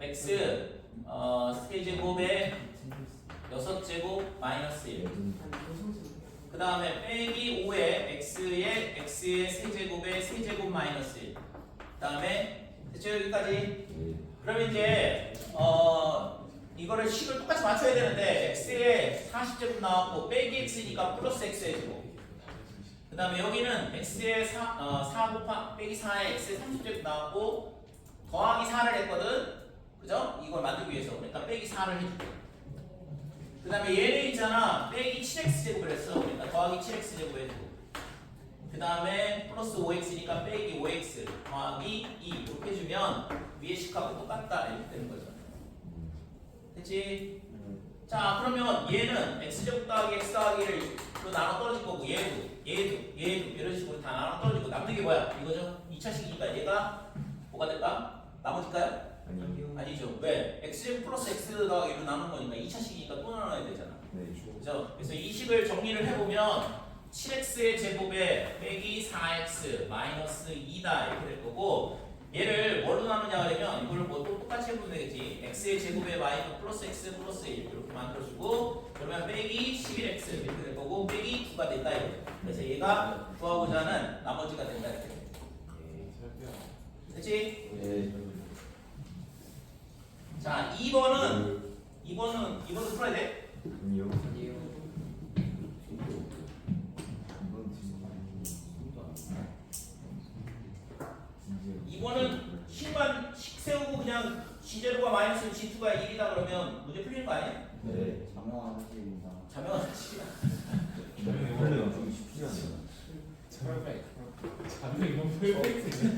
x 세제곱에 6제곱 마이너스 1 그 다음에 빼기 5에 x의 세제곱에 세제곱 마이너스 1 그 다음에 됐죠 여기까지? 그럼 이제 이거를 식을 똑같이 맞춰야 되는데 x에 40제곱 나왔고 빼기 x니까 플러스 x의 제곱 그 다음에 여기는 x에 4 곱하 빼기 4에 x에 30제곱 나왔고 더하기 4를 했거든 그죠? 이걸 만들기 위해서 그러니까 빼기 4를 해줄게 그 다음에 얘는 있잖아 빼기 7x제곱을 했어 그러니까 더하기 7x제곱 해주고 그 다음에 플러스 5x니까 빼기 5x 더하기 2 이렇게 해주면 위에 식하고 똑같다 이렇게 되는 거죠 됐지? 자 그러면 얘는 x제곱 더하기 x 더하기를 나눠 떨어질 거고 얘도 이런 식으로 다 나눠 떨어지고 남는 게 뭐야? 이거죠? 2차식이니까 얘가 뭐가 될까? 나머지일까요? 아니죠. 왜? x제곱 플러스 x 더하기로 나눈 거니까 2차식이니까 또 나눠야 되잖아. 그죠? 그래서 이 식을 정리를 해보면 7x의 제곱에 빼기 4x 마이너스 2다 이렇게 될 거고 얘를 뭘로 나누냐 그러면 이걸 뭐 또 똑같이 해보면 되겠지. x의 제곱에 마이너스 플러스 x 플러스 1 이렇게 만들어주고 그러면 빼기 11x 이렇게 될 거고 빼기 9가 된다 이거죠. 그래서 얘가 구하고자 하는 나머지가 된다 이렇게. 됐지? 자 2번은 풀어야 돼? 아니요. 2번은 식 세우고 그냥 G0가 마이너스 G2가 1이다 그러면 문제 풀리는 거 아니야? 네. 자명한 식입니다. 자명한 식이야. 이거는 좀 쉽지 않아요. 자명 이건 퍼펙트.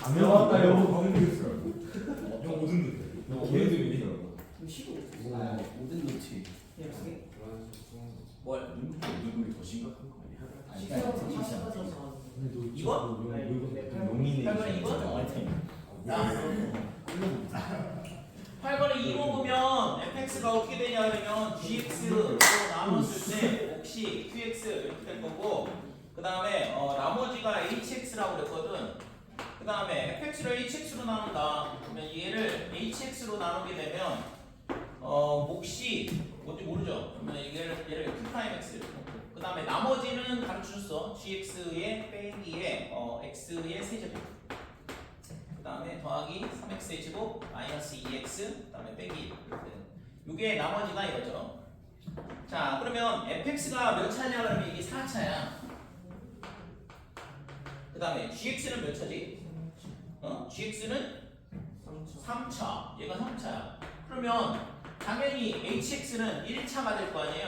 자명하다요. 방금했어요. 형 5등급. 형 5등급이니? 좀 쉬고 아, 모든 노치. 그냥 그게 뭘? 누구이 더 심각한 거 아니야? 시간 맞춰서 이거? 용인이 8번에 2번? 야 8번에 2번 보면 fx가 어떻게 되냐 그러면 gx로 나눴을 때 혹시 qx 이렇게 될 거고 그 다음에 나머지가 hx라고 그랬거든 그 다음에 fx를 hx로 나눈다 그러면 얘를 hx로 나누게 되면 몫이 뭔지 모르죠 그러면 얘를 q'x 그 다음에 나머지는 가르쳐줬어 gx의 빼기에 x의 세제곱 그 다음에 더하기 3x의 제곱 마이너스 2x 그 다음에 빼기 이게 나머지다 이거죠 자 그러면 fx가 몇 차냐 그러면 이게 4차야 그 다음에 gx는 몇 차지? gx는 3차 얘가 3차야 그러면 당연히 hx는 1차가 될 거 아니에요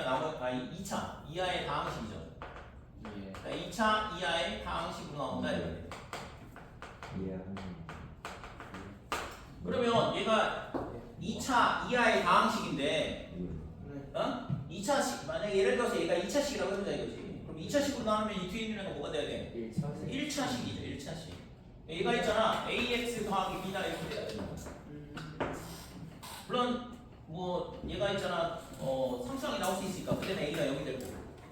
2차 이하의 다항식이죠 그러니까 2차 이하의 다항식으로 나온다 이거예요 그러면 얘가 2차 이하의 다항식인데 어? 2차식 만약에 예를 들어서 얘가 2차식이라고 해보자 이거지. 그럼 2차식으로 나누면 이 뒤에 있는 애가 뭐가 돼야 돼? 1차식이죠. 1차식. 얘가 있잖아. ax 더하기 b다 이렇게 돼야 돼. 물론 뭐 얘가 있잖아. 상수항이 나올 수 있으니까 그때는 a가 0이 되고.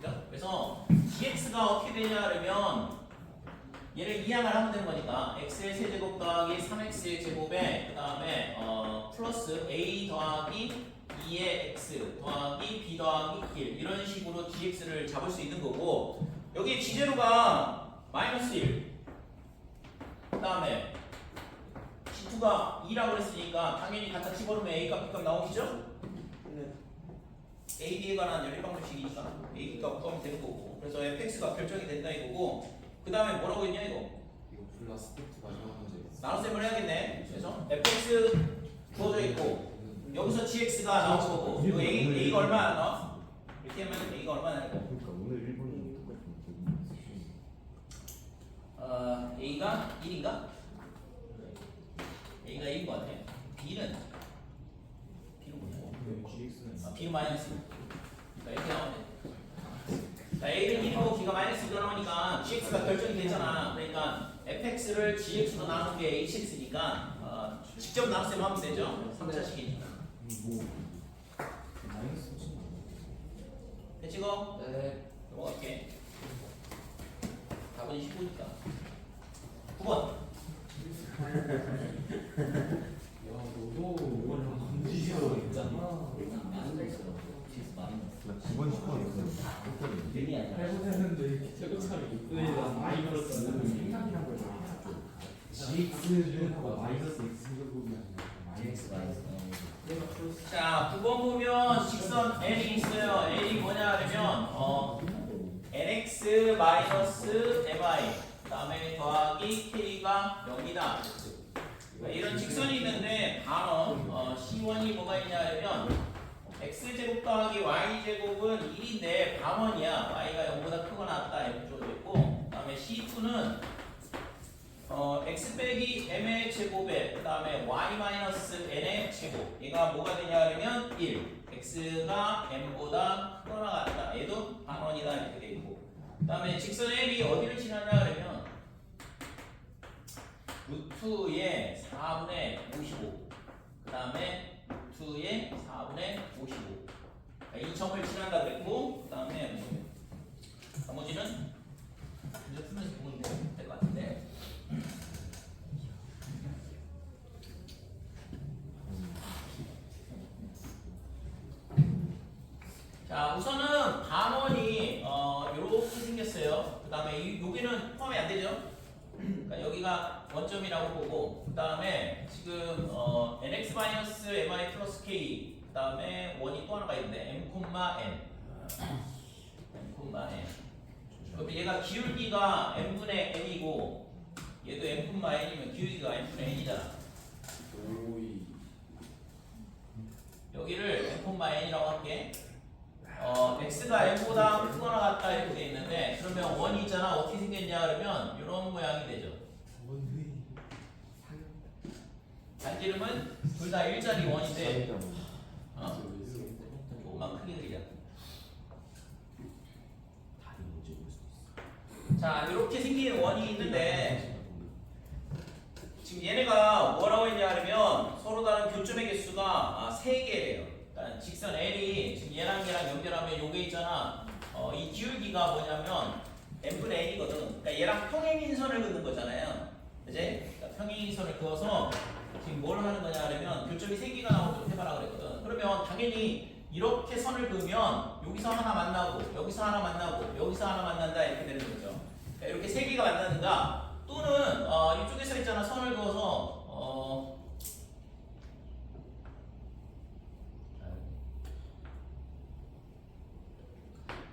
그죠? 그래서 dx가 어떻게 되냐 그러면 얘를 이항을 하면 되는 거니까 x의 세제곱 더하기 3x의 제곱에 그 다음에 플러스 a 더하기 2의 x 더하기 b 더하기 1 이런 식으로 dx를 잡을 수 있는 거고 여기 지제로가 마이너스 1 그 다음에 c2가 2라고 그랬으니까 당연히 갖다 집어넣으면 a값 b값 나오겠죠? a, b에 관한 연립방정식이니까 a, b값 구하면 되는 거고 그래서 fx가 결정이 된다 이거고 그 다음에 뭐라고 했냐 이거? 이거 플러스 스펙트 마지막 문제. 나눗셈을 해야겠네. 그래서 fx 주어져 있고 여기서 gx가 나온 거고 요 a가 얼마나 나와? 이렇게 하면 a가 얼마나 나와? 그러니까 오늘 일본이 똑같은 a가 1인가? a가 1인 것 같아. b는 뭐냐고? b는 마이너스. 그러니까 이렇게 나오면 돼. 자, a는 1이고 b가 마이너스 1로 나오니까 gx가 결정이 됐잖아. 그러니까 fx를 gx로 나누는 게 hx니까 직접 나눗셈 하면 되죠. 3차식이니까. 됐지고? 네. 넘어갈게. 답은 15니까. 9번. 야 너도 이거랑 건지시고 있잖아. 기본 스코어 있어요. 해보는데 최고참이 6분의 마이너스 GX는 하고 마이너스 X 제곱이 자, 9번 보면 직선 L이 있어요. L이 뭐냐 그러면 nx 마이너스 mi 그 다음에 더하기 k가 0이다. 이런 직선이 있는데 반원 C1이 뭐가 있냐 그러면 x제곱 더하기 y제곱은 1인데 반원이야. y가 0보다 크거나 같다 이렇게 줘져 있고 그 다음에 C2는 x 빼기 m의 제곱에 그 다음에 y 마이너스 n의 제곱 얘가 뭐가 되냐 그러면 1 x가 m보다 크거나 같다 얘도 반원이다 이렇게 돼 있고 그 다음에 직선 L이 어디를 지나냐 그러면 루트의 4분의 55 그 다음에 루트의 4분의 55 이 점을 지난다 그랬고 그 다음에 나머지는 이제 풀면서 보면 될 것 같은데 자 우선은 반원이 이렇게 생겼어요. 그 다음에 여기는 포함이 안 되죠. 그러니까 여기가 원점이라고 보고 그 다음에 지금 nx-mi 플러스 k 그 다음에 원이 또 하나가 있는데 m,n 그럼 얘가 기울기가 n분의 n이고 얘도 m,n이면 기울기가 n분의 n이잖아. 오이 여기를 m,n이라고 할게. x가 m보다 크거나 같다 이렇게 돼 있는데 그러면 원이 있잖아. 어떻게 생겼냐 그러면 이런 모양이 되죠. 반지름은 둘 다 일자리 원인데 조금만 크게 그리자. 자 이렇게 생긴 원이 있는데 지금 얘네가 뭐라고 했냐 하면 서로 다른 교점의 개수가 3개래요. 그러니까 직선 L이 지금 얘랑 연결하면 요게 있잖아. 이 기울기가 뭐냐면 n분의 n이거든. 그러니까 얘랑 평행인선을 긋는 거잖아요. 그지? 그러니까 평행인선을 그어서 지금 뭘 하는 거냐 하면 교점이 3개가 나오도록 해봐라 그랬거든. 그러면 당연히 이렇게 선을 그으면 여기서 하나 만나고 여기서 하나 만나고 여기서 하나 만난다 이렇게 되는 거죠. 그러니까 이렇게 3개가 만나는가 또는 이쪽에서 있잖아. 선을 그어서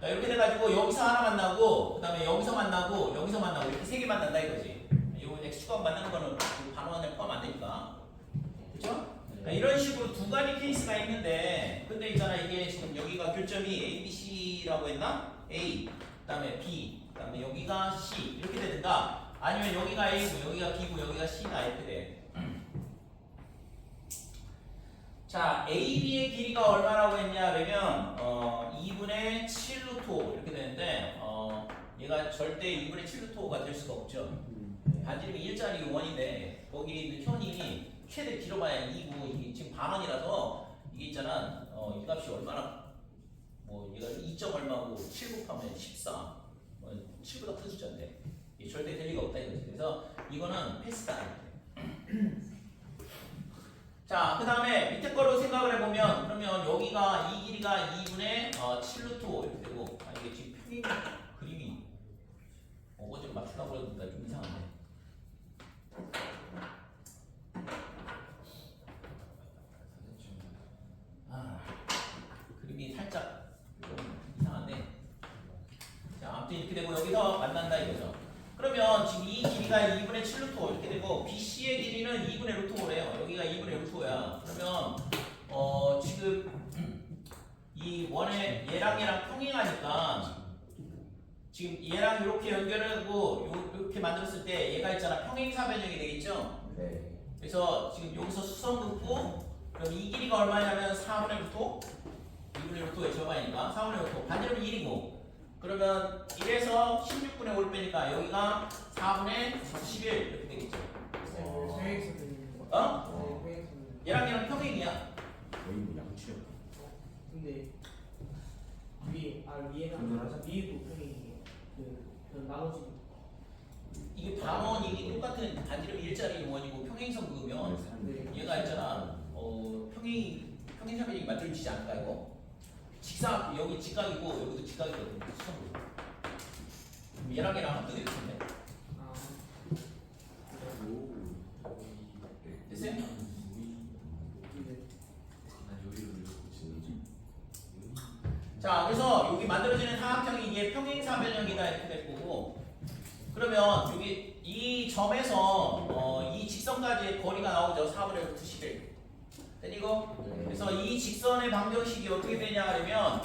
이렇게 돼가지고 여기서 하나 만나고 그 다음에 여기서 만나고 여기서 만나고 이렇게 3개 만난다 이거지. 요 x축하고 만나는 거는 반원에 포함 안 되니까 그죠? 그러니까 이런 식으로 두 가지 케이스가 있는데 근데 있잖아 이게 지금 여기가 교점이 A, B, C라고 했나? A 그 다음에 B 그 다음에 여기가 C 이렇게 되는가 아니면 여기가 A고 여기가 B고 여기가 C다 이렇게 돼. 자, AB의 길이가 얼마라고 했냐 그러면 2분의 7 루트 5 이렇게 되는데 얘가 절대 2분의 7 루트 5가 될 수가 없죠. 반지름이 일자리 원인데 거기 있는 현이 최대 길어봐야 2고 이게 지금 반원이라서 이게 있잖아 이 값이 얼마나 뭐 얘가 2점 얼마고 7 곱하면 14 7보다 큰 숫자인데 이게 절대 될 리가 없다 이거지. 그래서 이거는 패스다 이렇게. 자, 그 다음에 밑에 거로 생각을 해보면 그러면 여기가 이 길이가 2분의 7 루트 5 이렇게 되고 이게 지금 평행 그림이 어제 맞추려고 그러니까 좀 이상한데 그림이 살짝 좀 이상한데 자 아무튼 이렇게 되고 여기서 만난다 이거죠. 그러면 지금 이 길이가 2분의 7 루트 5 이렇게 되고 BC의 길이는 2분의 루트 5래요. 여기가 2분의 루트 5야. 그러면 지금 이 원의 얘랑 평행하니까 지금 얘랑 이렇게 연결하고 이렇게 만들었을 때 얘가 있잖아 평행사변형이 되겠죠. 네. 그래서 지금 여기서 수성 긋고 그럼 이 길이가 얼마냐면 4분의 루트 5 2분의 루트 5의 제곱이니까 4분의 루트 5 반지름은 1이고 그러면 1에서 16분의 5를 빼니까 여기가 4분의 11 이렇게 되겠죠. 평행선 되는 거. 어? 평행선. 얘랑 평행이야. 거의 뭐 양치력. 근데 위에랑 분열하자. 위에도 평행이에요. 그 나머지 이게 반원이 똑같은 반지름 일자리 원이고 평행선 그으면 네. 얘가 있잖아 평행사변형이 만들어지지 않을까 이거? 직사 여기 직각이고 여기도 직각이거든. 얘랑 합도 되겠네 아 됐어요? 근데 자, 그래서 여기 만들어지는 사각형이 이게 평행사변형이다 이렇게 될 거고, 그러면 여기 이 점에서 이 직선까지의 거리가 나오죠. 4분의 루트 11. 됐이거? 그래서 이 직선의 방정식이 어떻게 되냐 하면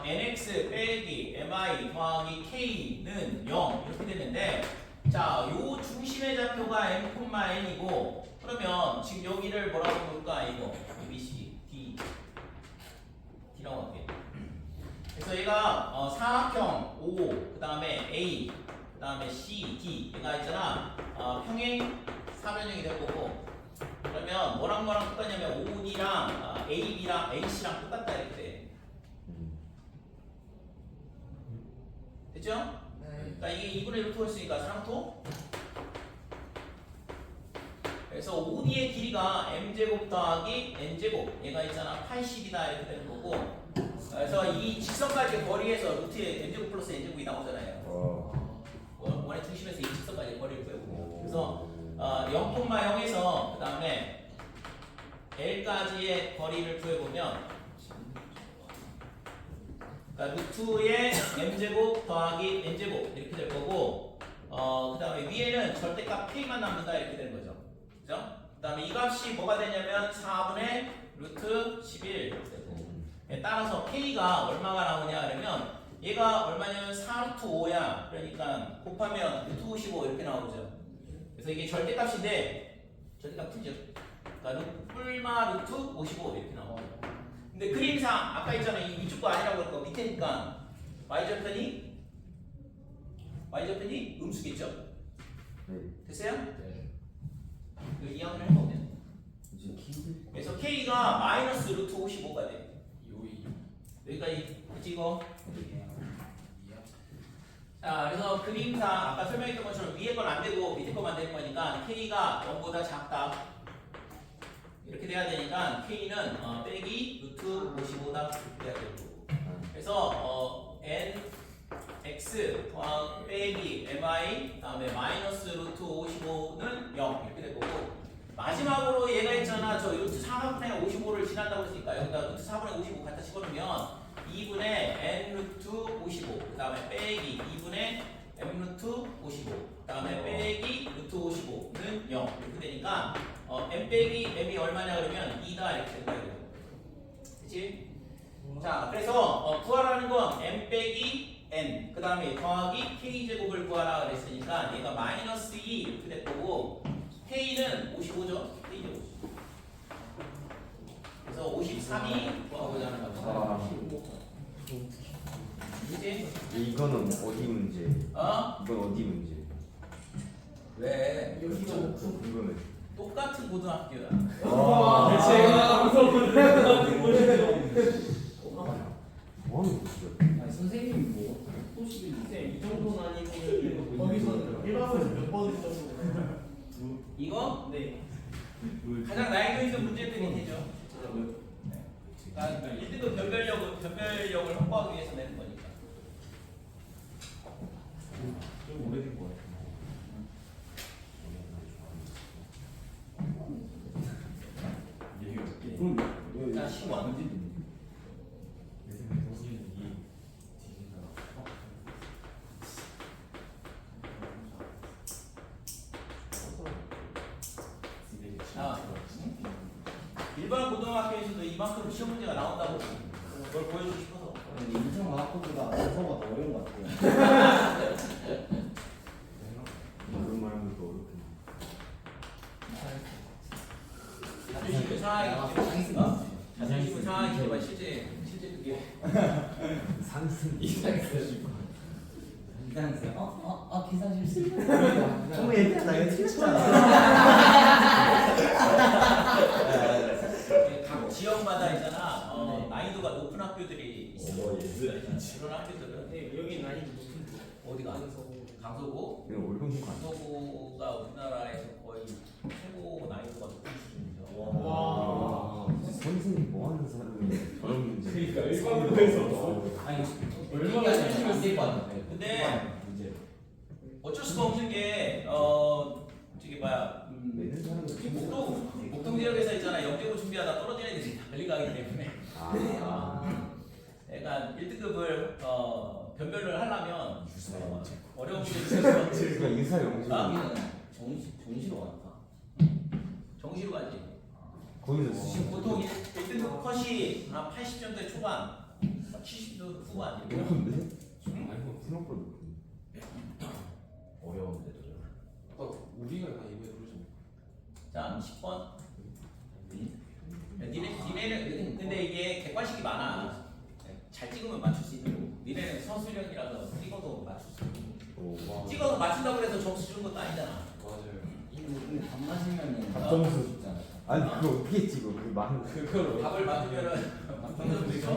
nx 빼기 mi 더하기 k는 0 이렇게 되는데, 자, 요 중심의 좌표가 m, n이고, 그러면 지금 여기를 뭐라고 볼까 이거 A, B, C, D, D라고 할게. 그래서 얘가 사각형 O, 그 다음에 A, 그 다음에 C, D 얘가 있잖아 평행 사변형이 될 거고, 그러면 뭐랑 똑같냐면 OD랑 AB랑 AC랑 똑같다 이렇게 돼. 됐죠? 그러니까 이게 2분의 1토였으니까 사랑토. 그래서 OD의 길이가 m제곱 더하기 n제곱 얘가 있잖아 80이다 이렇게 되는 거고, 그래서 이 직선까지의 거리에서 루트에 n제곱 플러스 n제곱이 나오잖아요. 원의 중심에서 이 직선까지의 거리를 구해보고, 그래서 0,0에서 그 다음에 L까지의 거리를 구해보면, 그러니까 루트의 m제곱 더하기 n제곱 이렇게 될 거고, 그 다음에 위에는 절대값 k만 남는다 이렇게 되는 거죠. 그죠? 그 다음에 이 값이 뭐가 되냐면 4분의 루트 11 이렇게 되고, 따라서 k가 얼마가 나오냐 그러면 얘가 얼마냐면 4루트 5야. 그러니까 곱하면 루트 55 이렇게 나오죠. 그래서 이게 절대값인데 절대값 풀죠. 그러니까 뿔마 루트 55 이렇게 나와요. 근데 그림상 아까 있잖아 이 위쪽 거 아니라고 그럴 거 밑에니까 y절편이 음수겠죠. 됐어요? 네. 그 이항을 해보면 이제 키. 그래서 k가 마이너스 루트 55가 돼. 여기까지 그치 이거? 자, 그래서 그림상 아까 설명했던 것처럼 위에 건 안 되고 밑에 것만 되는 거니까 k가 0보다 작다 이렇게 돼야 되니까 k는 빼기 루트 55다 이렇게 돼야 되고, 그래서 nx 더하기 빼기 mi 다음에 마이너스 루트 55는 0 이렇게 될 거고, 마지막으로 얘가 있잖아 저 루트 4분의 55를 지난다고 했으니까 여기다 루트 4분의 55 갖다 집어넣으면 2분의 n 루트 55 그 다음에 빼기 2분의 m 루트 55 그 다음에 빼기 루트 55는 0 이렇게 되니까 m 빼기 m이 얼마냐 그러면 2다 이렇게 된다 이거. 그치? 자, 그래서 구하라는 건 m 빼기 n 그 다음에 더하기 k제곱을 구하라 그랬으니까 얘가 마이너스 2 이렇게 될 거고 k는 55죠? k는 50. 그래서 53이 구하고자 하는 거죠. 이제 이거는 어디 문제? 어? 이건 어디 문제? 왜? 여기가 이거는 똑같은 고등학교야. 와 뭐하는 거지? 아니 선생님이 뭐 소식을 이 정도는 아니고 거기서는 일반에서 몇 번을 정도. 이거 네. 가장 난이도 있는 문제들이 되죠. 그러니까 1등급 변별력을 확보하기 위해서 내는 거니까. 좀 오래된 거 같아. 자, 10번. 아, 일반 고등학교에서도 이만큼 시험 문제가 나온다고 그걸 보여주고 싶어서. 인성과학보다 언어가 더 어려운 것 같아요. 그런 말 하면 또 어렵겠네. 자존심은 상하기 때문에. 자존심은 상하기 때문에 실제 그게. 상승 이상했어. 계산 실수. 정말 얘들아 나 이거 틀렸잖아. 각 지역마다 있잖아. 난이도가 높은 학교들이 있어. 그런 학교들은 네, 여기 난이도 높은데. 어디가? 강서구. 이거 어려운 거 아니야? 강서구가 우리나라에서 거의 최고 난이도가 높은 수준이죠. 와. 선생님 뭐 하는 사람이 저런 문제? 그러니까 일반으로 해서 아니 얼마나 안될것 같은데. 근데 어쩔 수가 없는 게 저기 뭐야 내는 사람은 목동 지역에서 있잖아. 영재고 준비하다 떨어지는 애들이 달리 가기 때문에 그러니까 1등급을 변별을 하려면 어려운 문제를 쓸 수가 없지. 그러니까 인사 영수 정시로 왔다. 정시로 가지. 거기서 쓰신 보통 1등급 컷이 한 80점대 초반 70도 후반 이렇게. 어려운데? 응? 생각보다 높은데. 어려운데도. 우리가 다 이번에 그러죠. 자 10번. 니네는 근데 이게 객관식이 많아. 잘 찍으면 맞출 수 있는 거고. 니네는 서술형이라서 찍어도 맞출 수 있는 거고. 찍어서 맞춘다고 해서 점수 주는 것도 아니잖아. 맞아요. 근데 밥 마시면은 밥점수 있잖아. 아니 그거 어떻게 찍어? 그 많은 그거로 답을 맞으면은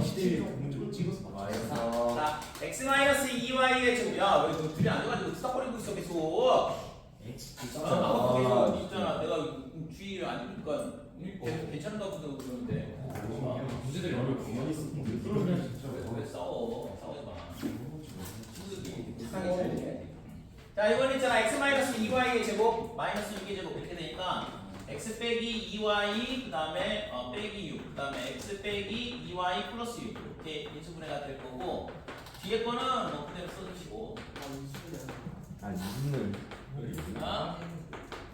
시대에 문제로 찍어서 알겠어. 자 x-2y의 제곱. 야왜 너 둘이 앉아가지고 투닥거리고 있어 계속. 아까 계속 있잖아. 내가 주의를 안 주니까 괜찮은가 보다 그러는데. 문제들이 어려워. 가만히 있어. 왜 싸워? 싸우지 마. 친구들끼리 착하게 잘 지내야 돼. 자 이번 있잖아. x-2y의 제곱 마이너스 6의 제곱 이렇게 되니까 x 빼기 2y 그 다음에 빼기 6 그 다음에 x 빼기 2y 플러스 6 이렇게 인수분해가 될 거고 뒤에 거는 뭐 그대로 써주시고. 아 이분을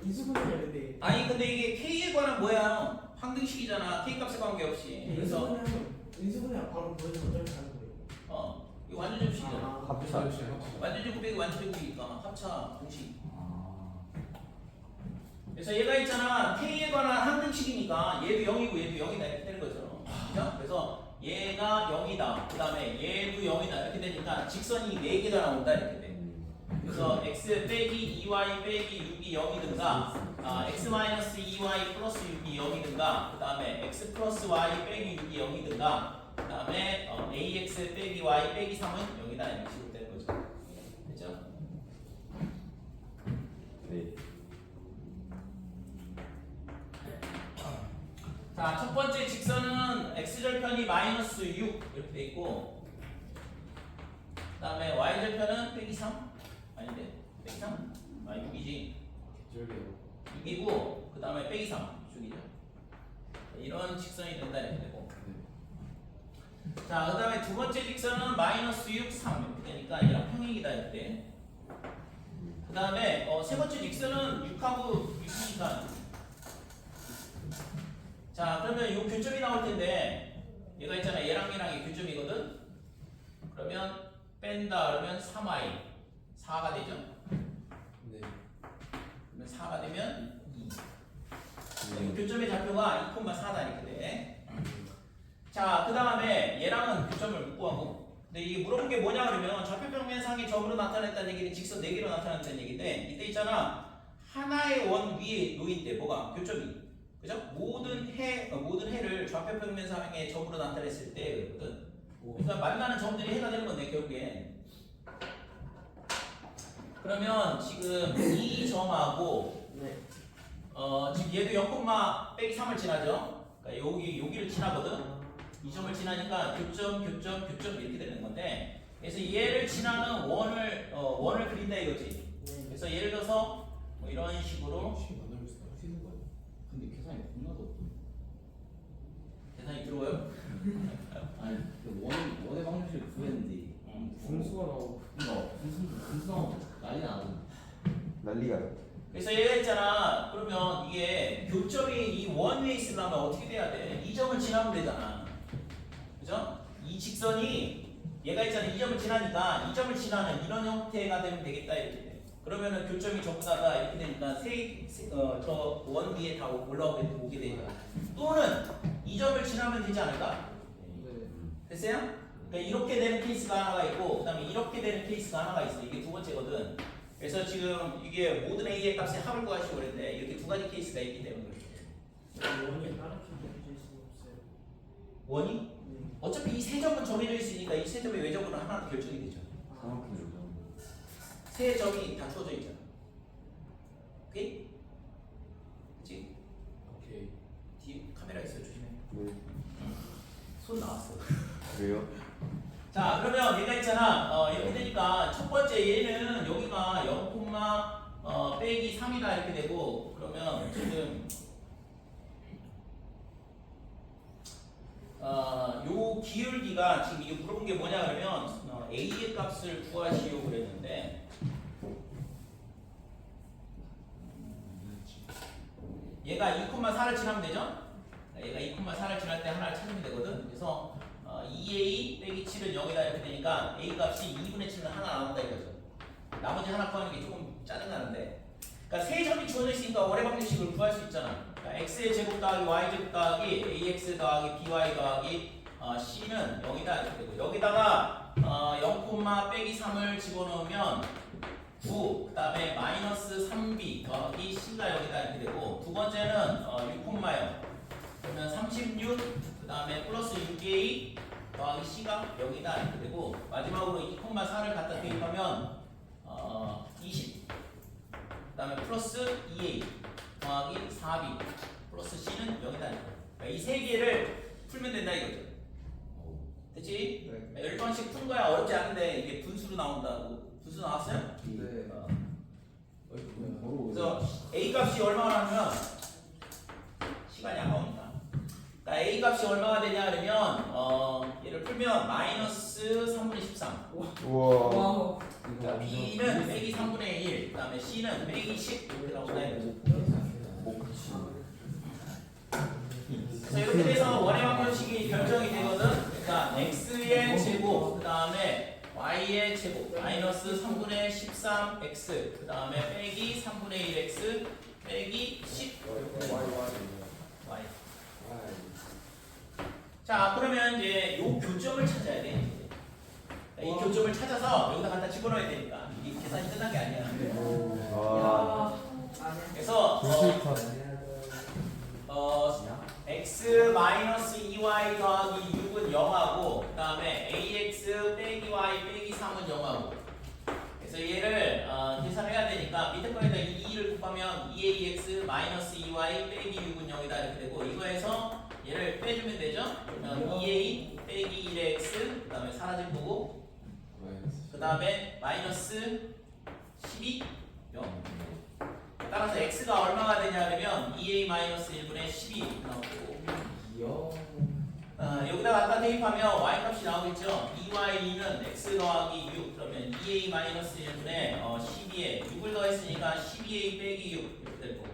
인수분해를 근데 아니 근데 이게 k에 관한 뭐야? 항등식이잖아. k 값에 관계없이. 그래서 인수분해 바로 보여서 어떻게 하는 거예요? 이거 완전 제곱식이잖아. 아, 합차. 완전 제곱 빼기 완전 제곱이니까 합차 공식. 그래서 얘가 있잖아. k에 관한 항등식이니까 얘도 0이고 얘도 0이다 이렇게 되는 거죠. 그죠? 그래서 얘가 0이다. 그 다음에 얘도 0이다 이렇게 되니까 직선이 4개가 나온다 이렇게 돼. 그래서 x 빼기 2y 빼기 6이 0이든가 x-2y 플러스 6이 0이든가 그 다음에 x 플러스 y 빼기 6이 0이든가 그 다음에 ax 빼기 y 빼기 3은 0이다 이렇게 식으로 되는 거죠. 됐죠? 네. 자, 첫 번째 직선은 x절편이 마이너스 6 이렇게 돼 있고 그 다음에 y절편은 빼기 3 아닌데 빼기 3? 6이지 6이고 그 다음에 빼기 3 6이죠. 이런 직선이 된다 이렇게 되고 자, 그 다음에 두 번째 직선은 마이너스 6, 3 이렇게 되니까 얘랑 평행이다 이때. 그 다음에 세 번째 직선은 6하고 6이니까 자, 그러면 요 교점이 나올 텐데 얘가 있잖아. 얘랑 얘랑의 교점이거든. 그러면 뺀다 그러면 3i 4가 되죠? 네. 그러면 4가 되면 2. 교점의 좌표가 2,4다 이렇게 돼. 자, 그 다음에 얘랑은 교점을 못 구하고. 근데 이게 물어본 게 뭐냐 그러면 좌표 평면상의 점으로 나타냈다는 얘기는 직선 4개로 나타났다는 얘기인데 이때 있잖아. 하나의 원 위에 놓일 때 뭐가 교점이 그죠? 모든 해를 좌표 평면상의 점으로 나타냈을 때 그렇거든. 그러니까 만나는 점들이 해가 되는 건데 결국엔. 그러면 지금 이 점하고 네. 지금 얘도 0,-3을 지나죠? 그러니까 여기를 지나거든. 이 점을 지나니까 교점 이렇게 되는 건데, 그래서 얘를 지나는 원을 그린다 이거지. 네. 그래서 예를 들어서 뭐 이런 식으로 시간 만들면서 할수 있는 거예요. 근데 계산이 겁나도 없던데. 계산이 들어와요. 아니 그 원의 방정식을 구했는데 분수가 나오고. 분수 난리 나던데. 난리가요. 그래서 얘가 있잖아. 그러면 이게 교점이 이 원 위에 있으려면 어떻게 돼야 돼? 이 점을 지나면 되잖아. 그죠? 이 직선이 얘가 있잖아. 이 점을 지나니까 이 점을 지나는 이런 형태가 되면 되겠다 이렇게 돼. 그러면은 교점이 전부 다가 이렇게 되니까 저 원 위에 다 올라오게 되죠. 또는 이 점을 지나면 되지 않을까? 네. 됐어요? 그러니까 이렇게 되는 케이스가 하나가 있고 그다음에 이렇게 되는 케이스가 하나가 있어. 이게 두 번째거든. 그래서 지금 이게 모든 A의 값의 합을 구하시고 그랬는데 이렇게 두 가지 케이스가 있기 때문에 그렇죠. 원이 따로 정해질 수 없어요. 원이? 네. 어차피 이 세 점은 정해져 있으니까 이 세 점의 외적으로 하나 결정이 되죠. 정확히 요즘. 세 점이 다 주어져 있잖아. 오케이? 그치? 오케이. 뒤에 카메라 있어요. 조심해. 네. 손 나왔어. 그래요? 자, 그러면 얘가 있잖아. 이렇게 되니까 첫 번째 얘는 여기가 0, 빼기 3이다 이렇게 되고 그러면 지금 요 기울기가 지금 이게 물어본 게 뭐냐 그러면 A의 값을 구하시오 그랬는데 얘가 2,4를 지나면 되죠? 얘가 2,4를 지날 때 하나를 찾으면 되거든. 그래서 2a 빼기 7은 0이다 이렇게 되니까 a 값이 2분의 7은 하나 나온다 이거죠. 나머지 하나 구하는 게 조금 짜증나는데 그러니까 세 점이 주어져 있으니까 원의 방정식을 구할 수 있잖아. 그러니까 x의 제곱 더하기 y 제곱 더하기 ax 더하기 by 더하기 c는 0이다 이렇게 되고 여기다가 0, 빼기 3을 집어넣으면 9, 그 다음에 마이너스 3b 더하기 c가 0이다 이렇게 되고 두 번째는 6, 0 그러면 36, 그 다음에 플러스 6a 더하기 c가 0이다 이렇게 되고 마지막으로 2,4를 갖다 대입하면 20, 그 다음에 플러스 2a 더하기 4b 플러스 c는 0이다 이렇게. 그러니까 이 세 개를 풀면 된다 이거죠. 됐지? 네. 10번씩 푼 거야. 어렵지 않은데 이게 분수로 나온다고. 분수 나왔어요? 네. 그래서 a 값이 얼마나 하면 시간이 아까우니까. 그러니까 a 값이 얼마가 되냐 그러면 얘를 풀면 마이너스 3분의 13. 우와. 자, b는 빼기 3분의 1. 그다음에 c는 빼기 10 이렇게 나온다 이거죠. 그래서 이렇게 돼서 원의 방정식이 결정이 되거든. 그러니까 x의 제곱, 그 다음에 y의 제곱, 마이너스 3분의 13x, 그 다음에 빼기 3분의 1x, 빼기 10 y. 자, 그러면 이제 요 교점을 찾아야 돼. 이 교점을 찾아서 여기다 갖다 집어넣어야 되니까 이게 계산이 끝난 게 아니야. 와. 그래서 x-2y 더하기 6은 0하고 그 다음에 ax 빼기 y 빼기 3은 0하고 그래서 얘를 계산해야 되니까 밑에 거에다 2를 곱하면 2ax-2y 빼기 6은 0이다 이렇게 되고 이거에서 얘를 빼주면 되죠? 그러면 2a 빼기 1x 그 다음에 사라진 거고 그 다음에 마이너스 12 0 따라서 x가 얼마가 되냐면 2a-1분의 12 나오고 여기다 갖다 대입하면 y 값이 나오겠죠. 2y2는 x 더하기 6 그러면 2a-1분의 12에 6을 더했으니까 12a 빼기 6 이렇게 될 거고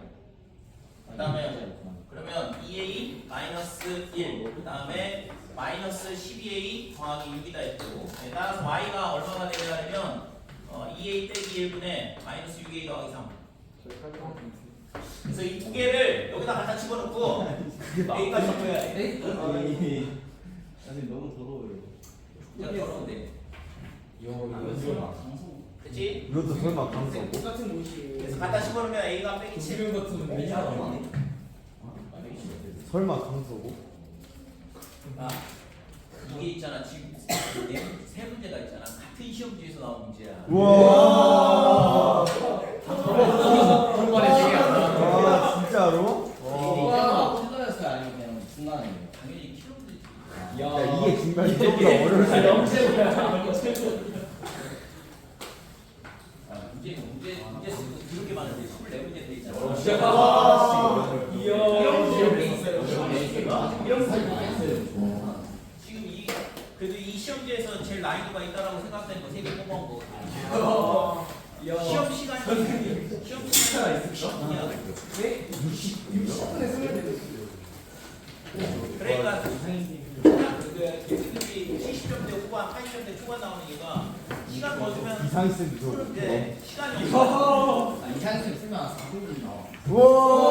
그 다음에 그러면 2a-1 그 다음에 마이너스 12a 더하기 6이다 했고 따라서 y가 얼마가 되냐면 2a 빼기 1분의 마이너스 6a 더하기 3. 그래서 이 두 개를 여기다 갖다 집어넣고 a까지 접해야 돼. 아니 너무 더러워요. 그냥 더러운데. 그치? 이것도 설마 강서고? 똑같은 곳이에요. 그래서 갖다 집어넣으면 a가 빼기 7. 지금 같으면 매니저 설마 강서고? 아, 이게 있잖아. 지금 세 문제가 있잖아. 같은 시험지에서 나온 문제야. 우와. 중간에 되게 안 나와. 아 진짜로? 킬러였어요 아니면 그냥 중간이에요? 당연히 키로들이. 야 이게 중간 이거보다 어려울 수 있어. 문제 쓰고 그렇게 많은데 24문제 돼 있잖아. 이야. 이런 지금 이 그래도 이 시험지에서 제일 난이도가 있다라고 생각되는 거 3개 뽑아온 거. 시험 시간이 시험 시간이 60분이야. 네? 60분에 쓰면 되는 그러니까 그 개수들이 70점대 후반, 80점대 초반 나오는 이유가 시간 더 주면 이상희 쌤도 푸는데 시간이 없어. 이상생 쓰면 4분이 나와. 우와.